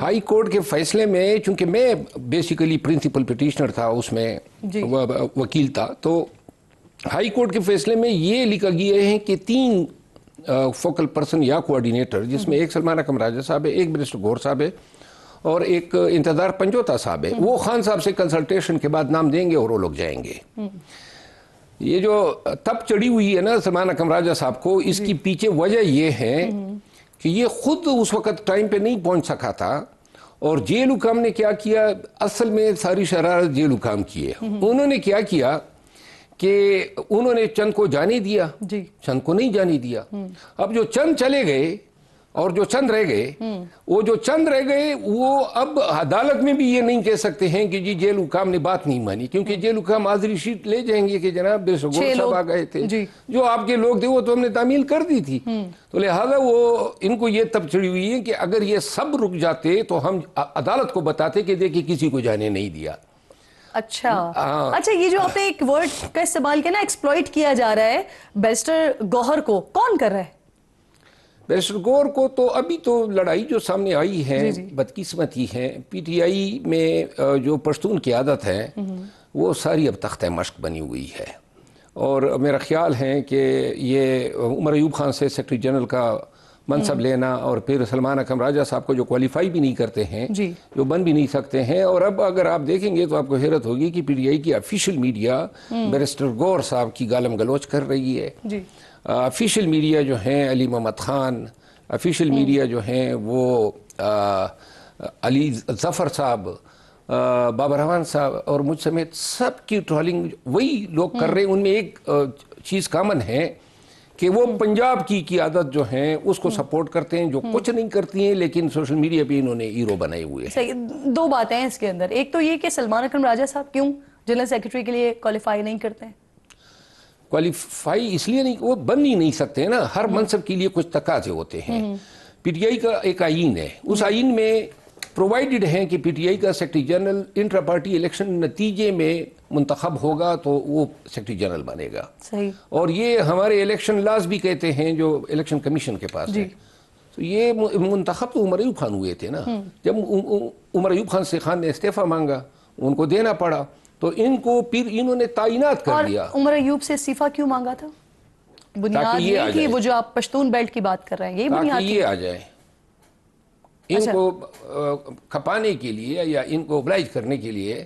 High court کے فیصلے میں، چونکہ میں بیسیکلی پرنسپل پٹیشنر تھا اس میں، وکیل تھا، تو ہائی کورٹ کے فیصلے میں یہ لکھا گیا ہے کہ 3 فوکل پرسن یا کوآرڈینیٹر، جس میں ایک سلمان اکرم راجہ صاحب ہے، ایک منسٹر گور صاحب ہے اور ایک انتظار پنجوتا صاحب ہے، وہ خان صاحب سے کنسلٹیشن کے بعد نام دیں گے اور وہ لوگ جائیں گے. یہ جو تب چڑھی ہوئی ہے نا سلمان اکرم راجہ صاحب کو، اس کی پیچھے وجہ یہ ہے کہ یہ خود اس وقت ٹائم پہ نہیں پہنچ سکا تھا، اور جیل حکام نے کیا کیا، اصل میں ساری شرارت جیل حکام کی ہے. انہوں نے کیا کیا کہ انہوں نے چند کو جانے دیا، چند کو نہیں جانے دیا. اب جو چند چلے گئے اور جو چند رہ گئے، وہ جو چند رہ گئے وہ اب عدالت میں بھی یہ نہیں کہہ سکتے ہیں کہ جی جیل حکام نے بات نہیں مانی، کیونکہ جیل حکام حاضری شیٹ لے جائیں گے کہ جناب گور صاحب آ گئے تھے، جو آپ کے لوگ تھے وہ تو ہم نے تعمیل کر دی تھی. تو لہذا وہ ان کو یہ تب چڑھی ہوئی ہے کہ اگر یہ سب رک جاتے تو ہم عدالت کو بتاتے کہ دیکھیں کسی کو جانے نہیں دیا. اچھا، یہ جو آپ نے ایک ورڈ کا استعمال کیا نا، ایکسپلوئٹ کیا جا رہا ہے بیرسٹر گوہر کو، کون کر رہا ہے؟ بیرسٹر گور کو تو ابھی تو لڑائی جو سامنے آئی ہے بدقسمتی ہے، پی ٹی آئی میں جو پشتون کی عادت ہے وہ ساری اب تختہ مشق بنی ہوئی ہے، اور میرا خیال ہے کہ یہ عمر ایوب خان سے سیکرٹری جنرل کا منصب لینا، اور پھر سلمان اکرم راجہ صاحب کو جو کوالیفائی بھی نہیں کرتے ہیں، جو بن بھی نہیں سکتے ہیں. اور اب اگر آپ دیکھیں گے تو آپ کو حیرت ہوگی کہ پی ٹی آئی کی آفیشیل میڈیا بیرسٹر گور صاحب کی گالم گلوچ کر رہی ہے. آفیشیل میڈیا جو ہیں علی محمد خان، آفیشیل میڈیا جو ہیں وہ علی ظفر صاحب، بابر رحمان صاحب اور مجھ سمیت سب کی ٹرولنگ وہی لوگ کر رہے ہیں. ان میں ایک چیز کامن ہے کہ وہ پنجاب کی قیادت جو ہیں اس کو سپورٹ کرتے ہیں، جو کچھ نہیں کرتی ہیں، لیکن سوشل میڈیا پہ انہوں نے ہیرو بنائے ہوئے ہیں. صحیح، 2 باتیں ہیں اس کے اندر. ایک تو یہ کہ سلمان اکرم راجہ صاحب کیوں جنرل سیکرٹری کے لیے کوالیفائی نہیں کرتے ہیں؟ کوالیفائی اس لیے نہیں، وہ بن ہی نہیں سکتے نا، ہر منصب کے لیے کچھ تقاضے ہوتے ہیں. پی ٹی آئی کا ایک آئین ہے، اس آئین میں پرووائڈڈ ہیں کہ پی ٹی آئی کا secretary general intra party election نتیجے میں منتخب ہوگا تو وہ سیکرٹری جنرل بنے گا. صحیح. اور یہ ہمارے الیکشن لاز بھی کہتے ہیں جو الیکشن کمیشن کے پاس ہے. تو یہ منتخب تو عمر ایوب خان ہوئے تھے نا، جب عمر ایوب خان نے استعفیٰ مانگا، ان کو دینا پڑا، تو ان کو پھر انہوں نے تعینات کر دیا. اور عمر ایوب سے استعفیٰ کیوں مانگا تھا؟ بنیاد یہ کہ وہ جو آپ پشتون بیلٹ کی بات کر رہے ہیں، یہی بنیاد تاکہ یہ آ جائے، ان کو کھپانے کے لیے یا ان کو اوبلائج کرنے کے لیے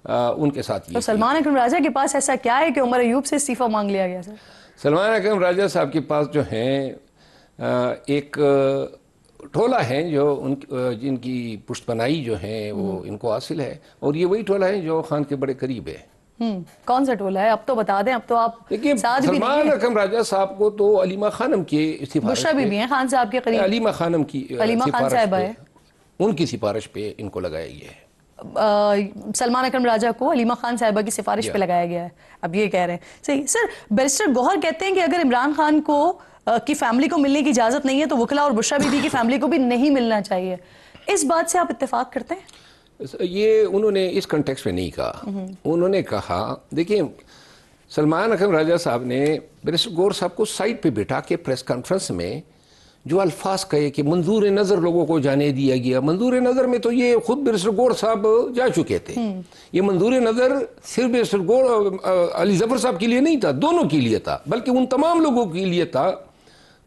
ان کے ساتھ. تو سلمان اکرم راجہ کے پاس ایسا کیا ہے کہ عمر ایوب سے استعفیٰ مانگ لیا گیا سر؟ سلمان اکرم راجہ صاحب کے پاس جو ہیں ایک ٹولہ ہیں جو جن کی پشت پناہی جو ہے وہ ان کو حاصل ہے، اور یہ وہی ٹولہ ہے جو خان کے بڑے قریب ہے. کون سا ٹولہ ہے؟ اب تو بتا دیں، اب تو آپ ساتھ بھی نہیں ہیں. سلمان اکرم راجہ صاحب کو تو علیمہ خانم کی سفارش، بشرا بی بی ہیں خان صاحب کے قریب، علیمہ خانم کی خان صاحبہ ہے، ان کی سفارش پہ ان کو لگایا گیا ہے. سلمان اکرم راجہ کو علیمہ خان صاحبہ کی سفارش پہ لگایا گیا ہے، اب یہ کہہ رہے ہیں. صحیح سر، بیرسٹر گوہر کہتے ہیں کہ اگر عمران خان کو کی فیملی کو ملنے کی اجازت نہیں ہے تو وکلا اور بشرا بی بی کی فیملی کو بھی نہیں ملنا چاہیے. اس بات سے آپ اتفاق کرتے ہیں؟ یہ انہوں نے اس کنٹیکس میں نہیں کہا. انہوں نے کہا، دیکھیں سلمان اکرم راجہ صاحب نے بیرسٹر گور صاحب کو سائٹ پہ بٹھا کے پریس کانفرنس میں جو الفاظ کہے کہ منظور نظر لوگوں کو جانے دیا گیا، منظور نظر میں تو یہ خود بیرسٹر گور صاحب جا چکے تھے. یہ منظور نظر صرف بیرسٹر گور علی ظفر صاحب کے لیے نہیں تھا، دونوں کے لیے تھا، بلکہ ان تمام لوگوں کے لیے تھا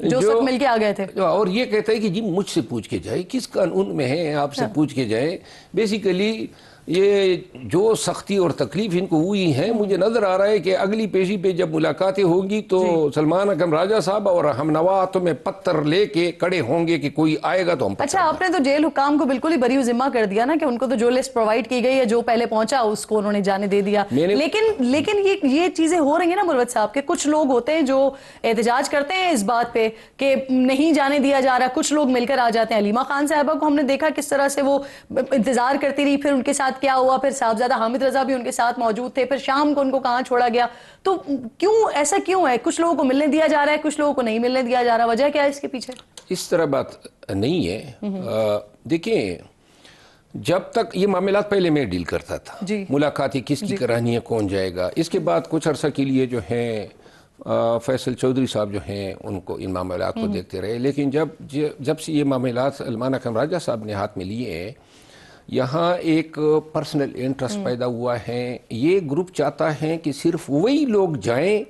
جو سب مل کے آ گئے تھے. اور یہ کہتا ہے کہ جی مجھ سے پوچھ کے جائے، کس قانون میں ہے آپ سے پوچھ کے جائے. بیسیکلی یہ جو سختی اور تکلیف ان کو ہوئی ہیں، مجھے نظر آ رہا ہے کہ اگلی پیشی پہ جب ملاقاتیں ہوں گی تو سلمان اکرم راجہ صاحب اور ہم نواتوں میں پتھر لے کے کڑے ہوں گے کہ کوئی آئے گا تو ہم. اچھا، آپ نے تو جیل حکام کو بالکل ہی بری ذمہ کر دیا نا کہ ان کو تو جو لسٹ پرووائڈ کی گئی ہے، جو پہلے پہنچا اس کو انہوں نے جانے دے دیا. لیکن یہ چیزیں ہو رہی ہیں نا مروت صاحب کے، کچھ لوگ ہوتے ہیں جو احتجاج کرتے ہیں اس بات پہ کہ نہیں جانے دیا جا رہا، کچھ لوگ مل کر آ جاتے ہیں. علیمہ خان صاحبہ کو ہم نے دیکھا کس طرح سے وہ انتظار کرتی رہی، پھر ان کے ساتھ کیا ہوا، پھر صاحبزادہ حامد رضا بھی ان کے ساتھ موجود تھے، پھر شام کو ان کو کہاں چھوڑا گیا. تو کیوں ایسا کیوں ہے؟ کچھ لوگوں کو ملنے دیا جا رہا ہے، کچھ لوگوں کو نہیں ملنے دیا جا رہا، وجہ کیا ہے اس کے پیچھے؟ اس طرح بات نہیں ہے. دیکھیں، جب تک یہ معاملات پہلے میں ڈیل کرتا تھا، ملاقاتیں کس کی کرانی ہے، کون جائے گا. اس کے بعد کچھ عرصہ کے لیے جو ہے فیصل چودھری صاحب جو ہیں ان کو ان معاملات کو دیکھتے رہے، لیکن جب سے یہ معاملات سلمان اکرم راجہ صاحب نے ہاتھ میں لیے ہیں، یہاں ایک پرسنل انٹرسٹ پیدا ہوا ہے۔ یہ گروپ چاہتا ہے کہ صرف وہی لوگ جائیں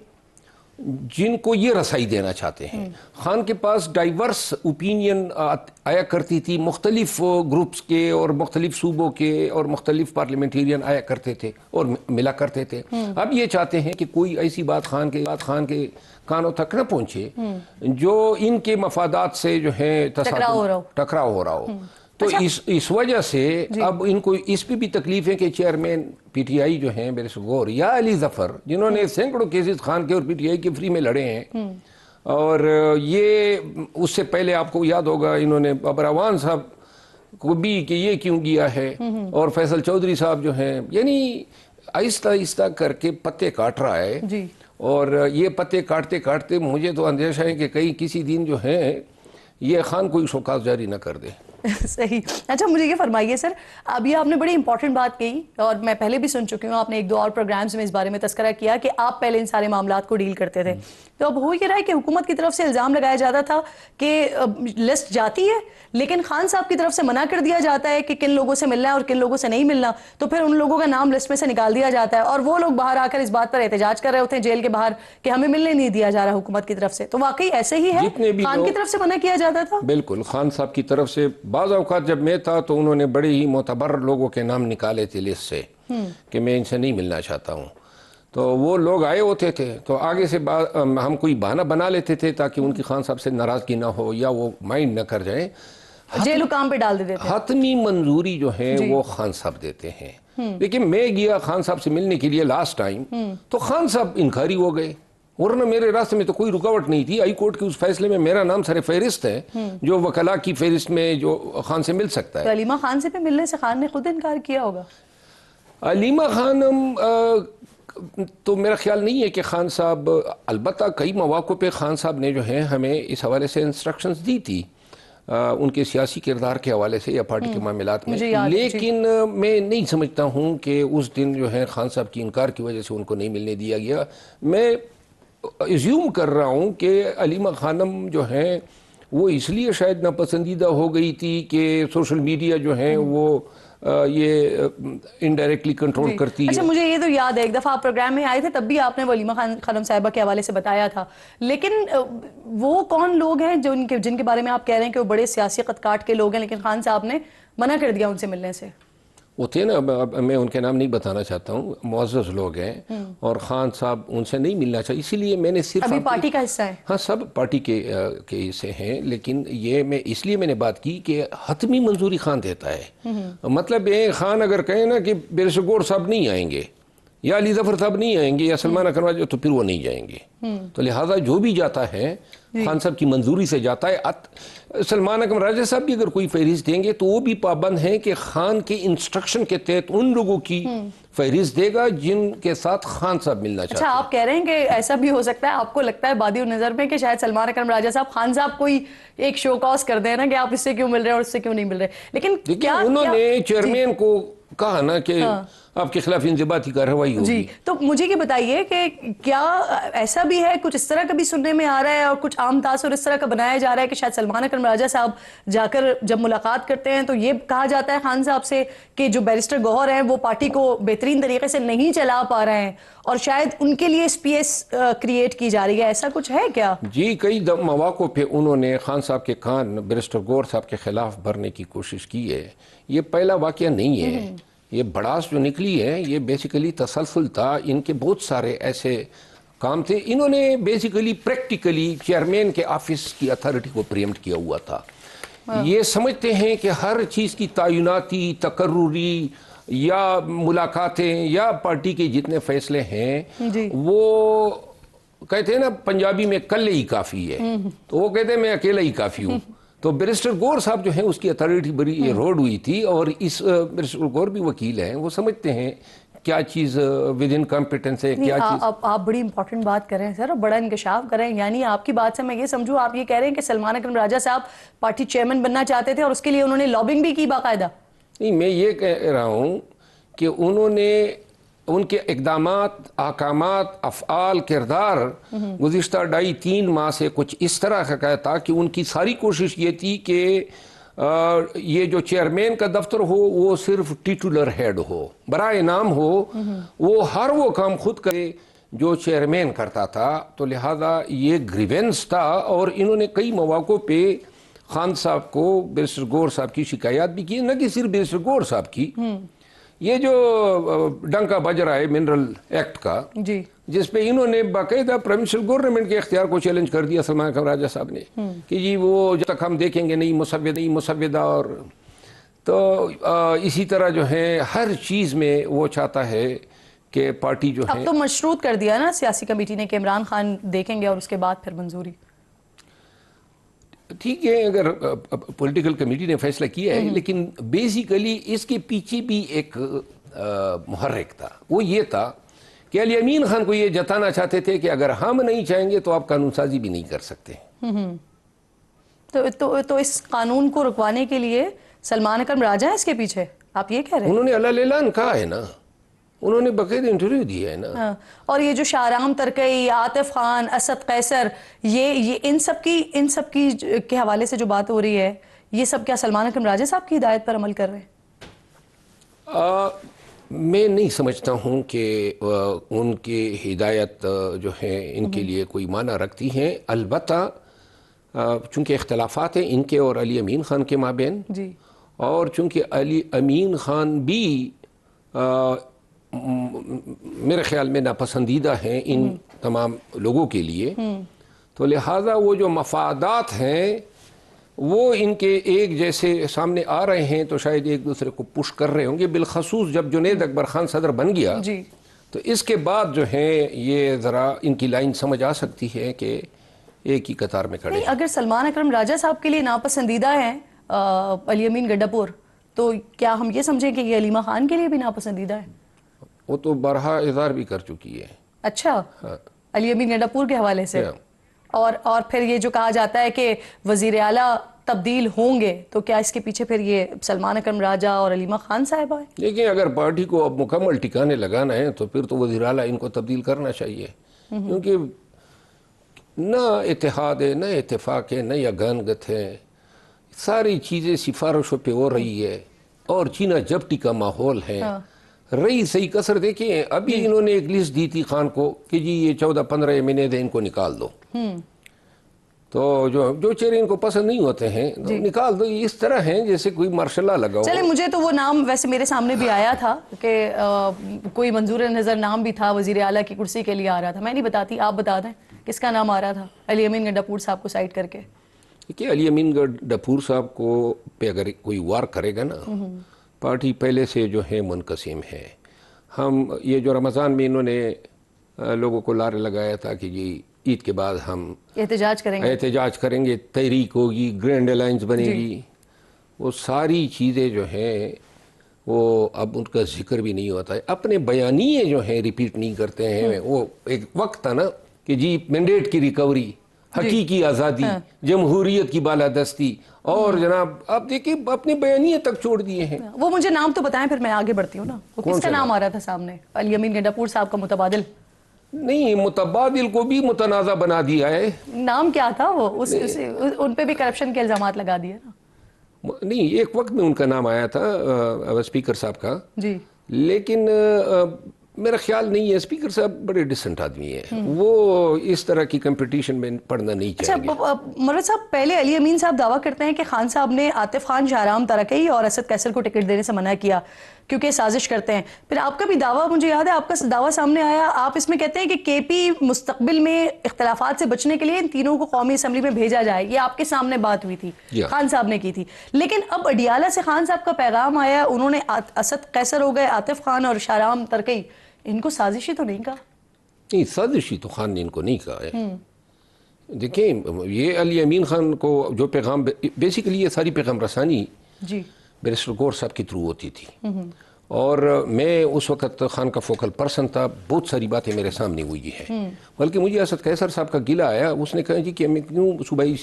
جن کو یہ رسائی دینا چاہتے ہیں۔ خان کے پاس ڈائیورس اوپینین آیا کرتی تھی، مختلف گروپس کے اور مختلف صوبوں کے اور مختلف پارلیمنٹیرین آیا کرتے تھے اور ملا کرتے تھے۔ اب یہ چاہتے ہیں کہ کوئی ایسی بات خان کے کانوں تک نہ پہنچے جو ان کے مفادات سے جو ہے ٹکراؤ ہو رہا ہو۔ تو اس وجہ سے اب ان کو اس پہ بھی تکلیف ہے کہ چیئرمین پی ٹی آئی جو ہیں بیرسٹر غور یا علی ظفر، جنہوں نے سینکڑوں کیسز خان کے اور پی ٹی آئی کے فری میں لڑے ہیں، اور یہ اس سے پہلے آپ کو یاد ہوگا انہوں نے بابر اعوان صاحب کو بھی کہ یہ کیوں گیا ہے، اور فیصل چودھری صاحب جو ہیں، یعنی آہستہ آہستہ کر کے پتے کاٹ رہا ہے۔ اور یہ پتے کاٹتے کاٹتے مجھے تو اندیشہ ہے کہ کئی کسی دن جو ہے یہ خان کوئی شوکاز جاری نہ کر دے۔ صحیح۔ اچھا مجھے یہ فرمائیے سر، ابھی آپ نے بڑی امپورٹنٹ بات کہی اور میں پہلے بھی سن چکی ہوں، آپ نے ایک دو اور پروگرامز میں اس بارے میں تذکرہ کیا کہ آپ پہلے ان سارے معاملات کو ڈیل کرتے تھے، تو اب ہو یہ رہا ہے کہ حکومت کی طرف سے الزام لگایا جاتا تھا کہ لسٹ جاتی ہے لیکن خان صاحب کی طرف سے منع کر دیا جاتا ہے کہ کن لوگوں سے ملنا ہے اور کن لوگوں سے نہیں ملنا، تو پھر ان لوگوں کا نام لسٹ میں سے نکال دیا جاتا ہے اور وہ لوگ باہر آ کر اس بات پر احتجاج کر رہے ہوتے ہیں جیل کے باہر کہ ہمیں ملنے نہیں دیا جا رہا حکومت کی طرف سے۔ تو واقعی ایسے ہی ہے، خان کی طرف سے منع کیا جاتا تھا؟ بالکل، خان صاحب کی طرف سے بعض اوقات جب میں تھا تو انہوں نے بڑے ہی معتبر لوگوں کے نام نکالے تھے لسٹ سے کہ میں ان سے نہیں ملنا چاہتا ہوں، تو وہ لوگ آئے ہوتے تھے تو آگے سے ہم کوئی بہانہ بنا لیتے تھے تاکہ ان کی خان صاحب سے ناراضگی نہ ہو یا وہ مائنڈ نہ کر جائیں، جیل حکام پہ ڈال دیتے تھے۔ حتمی منظوری جو ہے وہ خان صاحب دیتے ہیں، لیکن میں گیا خان صاحب سے ملنے کے لیے لاسٹ ٹائم تو خان صاحب انکاری ہو گئے، ورنہ میرے راستے میں تو کوئی رکاوٹ نہیں تھی۔ ہائی کورٹ کے اس فیصلے میں میرا نام سر فہرست ہے جو وکلاء کی فہرست میں جو خان سے مل سکتا ہے۔ تو علیمہ خان سے پہ ملنے سے خان نے خود انکار کیا ہوگا؟ علیمہ خانم تو میرا خیال نہیں ہے کہ خان صاحب، البتہ کئی مواقع پہ خان صاحب نے جو ہے ہمیں اس حوالے سے انسٹرکشنز دی تھی ان کے سیاسی کردار کے حوالے سے یا پارٹی کے معاملات میں، لیکن میں نہیں سمجھتا ہوں کہ اس دن جو ہے خان صاحب کی انکار کی وجہ سے ان کو نہیں ملنے دیا گیا۔ میں ایزیوم کر رہا ہوں کہ علیمہ خانم جو ہیں وہ اس لیے شاید ناپسندیدہ ہو گئی تھی کہ سوشل میڈیا جو ہے وہ یہ انڈائریکٹلی کنٹرول کرتی ہے۔ اچھا مجھے یہ تو یاد ہے ایک دفعہ آپ پروگرام میں آئے تھے تب بھی آپ نے علیمہ خانم صاحبہ کے حوالے سے بتایا تھا، لیکن وہ کون لوگ ہیں جن کے بارے میں آپ کہہ رہے ہیں کہ وہ بڑے سیاسی خط کاٹ کے لوگ ہیں لیکن خان صاحب نے منع کر دیا ان سے ملنے سے؟ وہ تھے نا، میں ان کے نام نہیں بتانا چاہتا ہوں، معزز لوگ ہیں اور خان صاحب ان سے نہیں ملنا چاہیے، اسی لیے میں نے صرف ابھی پارٹی کا حصہ ہے؟ ہاں سب پارٹی کے حصے ہیں، لیکن یہ میں اس لیے میں نے بات کی کہ حتمی منظوری خان دیتا ہے۔ مطلب یہ خان اگر کہیں نا کہ بیرسٹر غور صاحب نہیں آئیں گے یا علی ظفر صاحب نہیں آئیں گے یا سلمان اکرم راجہ، تو پھر وہ نہیں جائیں گے، تو لہٰذا جو بھی جاتا ہے خان صاحب کی منظوری سے جاتا ہے۔ سلمان اکرم راجہ صاحب بھی اگر کوئی فہرست دیں گے تو وہ بھی پابند ہیں کہ خان کے انسٹرکشن کے تحت ان لوگوں کی فہرست دے گا جن کے ساتھ خان صاحب ملنا چاہتے ہیں۔ اچھا آپ کہہ رہے ہیں کہ ایسا بھی ہو سکتا ہے، آپ کو لگتا ہے بادی نظر میں کہ شاید سلمان اکرم راجہ صاحب خان صاحب کوئی ایک شو کاز کر دیں نا کہ آپ اس سے کیوں مل رہے ہیں اور اس سے کیوں نہیں مل رہے، لیکن کیا انہوں نے چیئرمین کو کہا نا کہ آپ کے خلاف انضباطی کارروائی ہوگی۔ جی تو مجھے یہ بتائیے کہ کیا ایسا بھی ہے، کچھ اس طرح کا بھی سننے میں آ رہا ہے اور کچھ عام تاثر اس طرح کا بنایا جا رہا ہے کہ شاید سلمان اکرم راجہ صاحب جا کر جب ملاقات کرتے ہیں تو یہ کہا جاتا ہے خان صاحب سے کہ جو بیرسٹر گوہر ہیں وہ پارٹی کو بہترین طریقے سے نہیں چلا پا رہے ہیں اور شاید ان کے لیے اسپیس کریٹ کی جا رہی ہے، ایسا کچھ ہے کیا؟ جی کئی مواقع پہ انہوں نے خان صاحب کے کان بیرسٹر گوہر صاحب کے خلاف بھرنے کی کوشش کی ہے۔ یہ پہلا واقعہ نہیں ہے، یہ بڑاس جو نکلی ہے یہ بیسیکلی تسلسل تھا، ان کے بہت سارے ایسے کام تھے۔ انہوں نے بیسیکلی پریکٹیکلی چیئرمین کے آفس کی اتھارٹی کو پریمپٹ کیا ہوا تھا۔ یہ سمجھتے ہیں کہ ہر چیز کی تعیناتی، تقرری یا ملاقاتیں یا پارٹی کے جتنے فیصلے ہیں وہ کہتے ہیں نا پنجابی میں کلے ہی کافی ہے، تو وہ کہتے ہیں میں اکیلا ہی کافی ہوں۔ تو بیرسٹر غور صاحب جو ہیں اس کی اتھارٹی بڑی روڈ ہوئی تھی، اور اس بیرسٹر غور بھی وکیل ہیں، وہ سمجھتے ہیں کیا چیز ود ان کمپیٹنس ہے، کیا چیز۔ آپ بڑی امپورٹنٹ بات کر رہے ہیں سر اور بڑا انکشاف کر رہے ہیں، یعنی آپ کی بات سے میں یہ سمجھوں آپ یہ کہہ رہے ہیں کہ سلمان اکرم راجہ صاحب پارٹی چیئرمین بننا چاہتے تھے اور اس کے لیے انہوں نے لابنگ بھی کی باقاعدہ؟ نہیں، میں یہ کہہ رہا ہوں کہ ان لوگوں نے چیئرمین کو ان کے اقدامات، احکامات، افعال، کردار گزشتہ 2.5-3 ماہ سے کچھ اس طرح کا تھا کہ ان کی ساری کوشش یہ تھی کہ یہ جو چیئرمین کا دفتر ہو وہ صرف ٹیٹولر ہیڈ ہو، برائے نام ہو، وہ ہر وہ کام خود کرے جو چیئرمین کرتا تھا. تو لہذا یہ گریونس تھا، اور انہوں نے کئی مواقع پہ خان صاحب کو، بیرسٹر گور صاحب کی شکایات بھی کی، نہ کہ صرف بیرسٹر گور صاحب کی. یہ جو ڈنکا بج رہا ہے منرل ایکٹ کا، جی، جس پہ انہوں نے باقاعدہ پروونشل گورنمنٹ کے اختیار کو چیلنج کر دیا سلمان اکرم راجہ صاحب نے کہ جی وہ جب تک ہم دیکھیں گے نہیں مسودہ. اور تو اسی طرح جو ہے ہر چیز میں وہ چاہتا ہے کہ پارٹی جو ہے. اب تو مشروط کر دیا نا سیاسی کمیٹی نے کہ عمران خان دیکھیں گے اور اس کے بعد پھر منظوری. ٹھیک ہے، اگر پولیٹیکل کمیٹی نے فیصلہ کیا ہے، لیکن بیسیکلی اس کے پیچھے بھی ایک محرک تھا. وہ یہ تھا کہ علی امین خان کو یہ جتانا چاہتے تھے کہ اگر ہم نہیں چاہیں گے تو آپ قانون سازی بھی نہیں کر سکتے. تو اس قانون کو رکوانے کے لیے سلمان اکرم راجہ ہے اس کے پیچھے، آپ یہ کہہ رہے ہیں؟ انہوں نے اعلان کہا ہے نا، انہوں نے باقاعدہ انٹرویو دیا ہے نا. اور یہ جو شاہرام ترکئی، عاطف خان، اسد قیصر، یہ ان سب کی کے حوالے سے جو بات ہو رہی ہے، یہ سب کیا سلمان اکرم راجہ صاحب کی ہدایت پر عمل کر رہے ہیں؟ میں نہیں سمجھتا ہوں کہ ان کی ہدایت جو ہے ان کے لیے کوئی معنی رکھتی ہیں. البتہ چونکہ اختلافات ہیں ان کے اور علی امین خان کے مابین، جی، اور چونکہ علی امین خان بھی میرے خیال میں ناپسندیدہ ہیں ان تمام لوگوں کے لیے، تو لہٰذا وہ جو مفادات ہیں وہ ان کے ایک جیسے سامنے آ رہے ہیں، تو شاید ایک دوسرے کو پش کر رہے ہوں گے. بالخصوص جب جنید اکبر خان صدر بن گیا، جی، تو اس کے بعد جو ہے یہ ذرا ان کی لائن سمجھ آ سکتی ہے کہ ایک ہی قطار میں کھڑے ہیں. اگر سلمان اکرم راجہ صاحب کے لیے ناپسندیدہ ہیں علی امین گڈا پور، تو کیا ہم یہ سمجھیں کہ یہ علیمہ خان کے لیے بھی ناپسندیدہ ہے؟ وہ تو بارہا اظہار بھی کر چکی ہے. اچھا، علی امین گڈا پور کے حوالے سے. اور پھر یہ جو کہا جاتا ہے کہ وزیر اعلیٰ تبدیل ہوں گے، تو کیا اس کے پیچھے پھر یہ سلمان اکرم راجہ اور علیمہ خان صاحبہ ہیں؟ لیکن اگر پارٹی کو اب مکمل ٹھکانے لگانا ہے تو پھر تو وزیر اعلیٰ ان کو تبدیل کرنا چاہیے، کیونکہ نہ اتحاد ہے، نہ اتفاق ہے، نہ یگانگت ہے. ساری چیزیں سفارشوں پہ ہو رہی ہے اور چینا جپٹی کا ماحول ہے. رہی صحیح کسر دیکھیں، ابھی انہوں نے ایک لسٹ دی تھی خان کو کہ جی یہ 14-15 مہینے دے ان کو نکال دو. تو جو چہرے ان کو پسند نہیں ہوتے ہیں نکال دو. اس طرح ہیں جیسے کوئی مارشل لا لگا ہو. چلے، مجھے تو وہ نام ویسے میرے سامنے بھی آیا تھا کہ کوئی منظور نظر نام بھی تھا، وزیر اعلیٰ کی کرسی کے لیے آ رہا تھا. میں نہیں بتاتی، آپ بتا دیں کس کا نام آ رہا تھا علی امین گڈا پور صاحب کو سائڈ کر کے. کہ علی امین گڈا پور صاحب کو پہ اگر کوئی وار کرے گا نا، پارٹی پہلے سے جو ہے منقسم ہے. ہم یہ جو رمضان میں انہوں نے لوگوں کو لارے لگایا تھا کہ جی عید کے بعد ہم احتجاج کریں گے، تحریک ہوگی، گرینڈ الائنس بنے گی، وہ ساری چیزیں جو ہیں وہ اب ان کا ذکر بھی نہیں ہوتا ہے. اپنے بیانیے جو ہیں ریپیٹ نہیں کرتے ہیں. وہ ایک وقت تھا نا کہ جی مینڈیٹ کی ریکوری، حقیقی آزادی، جمہوریت کی بالادستی، اور جناب آپ دیکھیں اپنے بیانیے تک چھوڑ دیے ہیں. وہ مجھے نام تو بتائیں پھر میں آگے بڑھتی ہوں نا. وہ کس کا نام آ رہا تھا سامنے؟ علی امین گڈا پور صاحب کا متبادل؟ نہیں، متبادل کو بھی متنازع بنا دیا ہے. نام کیا تھا وہ؟ ان پہ بھی کرپشن کے الزامات لگا دیے نا. نہیں، ایک وقت میں ان کا نام آیا تھا اسپیکر صاحب کا، جی، لیکن میرا خیال نہیں ہے. اسپیکر صاحب بڑے ڈیسنٹ آدمی ہیں، وہ اس طرح کی کمپٹیشن میں پڑھنا نہیں چاہیں گے. اچھا مروت صاحب، پہلے علی امین صاحب دعویٰ کرتے ہیں کہ خان صاحب نے عاطف خان، شاہرام ترکئی اور اسد قیصر کو ٹکٹ دینے سے منع کیا کیونکہ سازش کرتے ہیں. پھر آپ کا بھی دعویٰ، مجھے یاد ہے آپ کا دعویٰ سامنے آیا، آپ اس میں کہتے ہیں کہ کے پی مستقبل میں اختلافات سے بچنے کے لیے ان تینوں کو قومی اسمبلی میں بھیجا جائے. یہ آپ کے سامنے بات ہوئی تھی، خان صاحب نے کی تھی. لیکن اب اڈیالہ سے خان صاحب کا پیغام آیا، انہوں نے اسد قیصر ہو گئے، عاطف خان اور شاہرام ترکئی، ان کو سازشی تو نہیں کہا؟ نہیں، سازشی تو خان نے ان کو نہیں کہا ہے. دیکھیں، یہ علی امین خان کو جو پیغام، بیسیکلی یہ ساری پیغام رسانی جی بیرسٹر گور صاحب کے تھرو ہوتی تھی، اور میں اس وقت خان کا فوکل پرسن تھا. بہت ساری باتیں میرے سامنے ہوئی ہیں، بلکہ مجھے اسد قیصر صاحب کا گلہ آیا. اس نے کہا جی کہ ہمیں کیوں صوبائی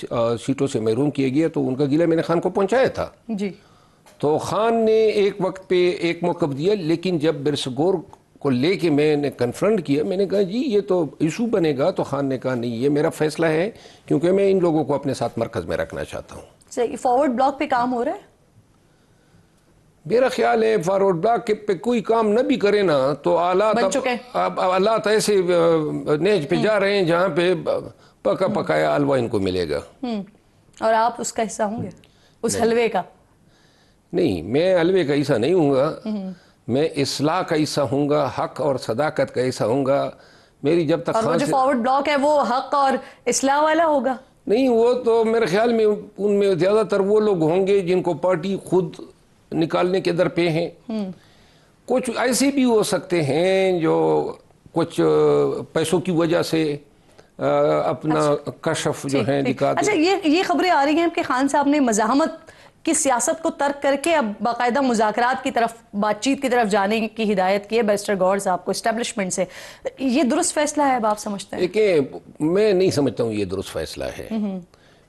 سیٹوں سے محروم کیا گیا، تو ان کا گلہ میں نے خان کو پہنچایا تھا. جی، تو خان نے ایک وقت پہ ایک موقف دیا، لیکن جب بیرسٹر گور کو لے کے میں نے کنفرنٹ کیا. میں نے کہا جی یہ تو ایشو بنے گا. تو خان نے کہا نہیں یہ میرا فیصلہ ہے کیونکہ میں ان لوگوں کو اپنے ساتھ مرکز میں رکھنا چاہتا ہوں. صحیح. فارورڈ بلاک پہ کام ہو رہا ہے؟ میرا خیال ہے فارورڈ بلاک پہ کوئی کام نہ بھی کرے نا تو حالات ایسے نیج پہ جا رہے ہیں جہاں پہ پکا پکایا حلوہ ان کو ملے گا. اور آپ اس کا حصہ ہوں گے اس حلوے کا؟ نہیں میں حلوے کا حصہ نہیں ہوں گا. میں اصلاح کا حصہ ہوں گا, حق اور صداقت کا حصہ ہوں گا. میری جب تک اور وہ جو فارورڈ بلاک ہے وہ حق اور اصلاح والا ہوگا؟ نہیں وہ تو میرے خیال میں ان میں زیادہ تر وہ لوگ ہوں گے جن کو پارٹی خود نکالنے کے در پہ ہیں. کچھ ایسے بھی ہو سکتے ہیں جو کچھ پیسوں کی وجہ سے اپنا کشف جو ہے دکھا دیں. اچھا یہ خبریں آ رہی ہیں کہ خان صاحب نے مزاحمت کی سیاست کو ترک کر کے اب باقاعدہ مذاکرات کی طرف, بات چیت کی طرف جانے کی ہدایت کی ہے بیرسٹر گوہر صاحب کو اسٹیبلشمنٹ سے. یہ درست فیصلہ ہے اب آپ سمجھتے ہیں؟ دیکھیں میں نہیں سمجھتا ہوں یہ درست فیصلہ ہے.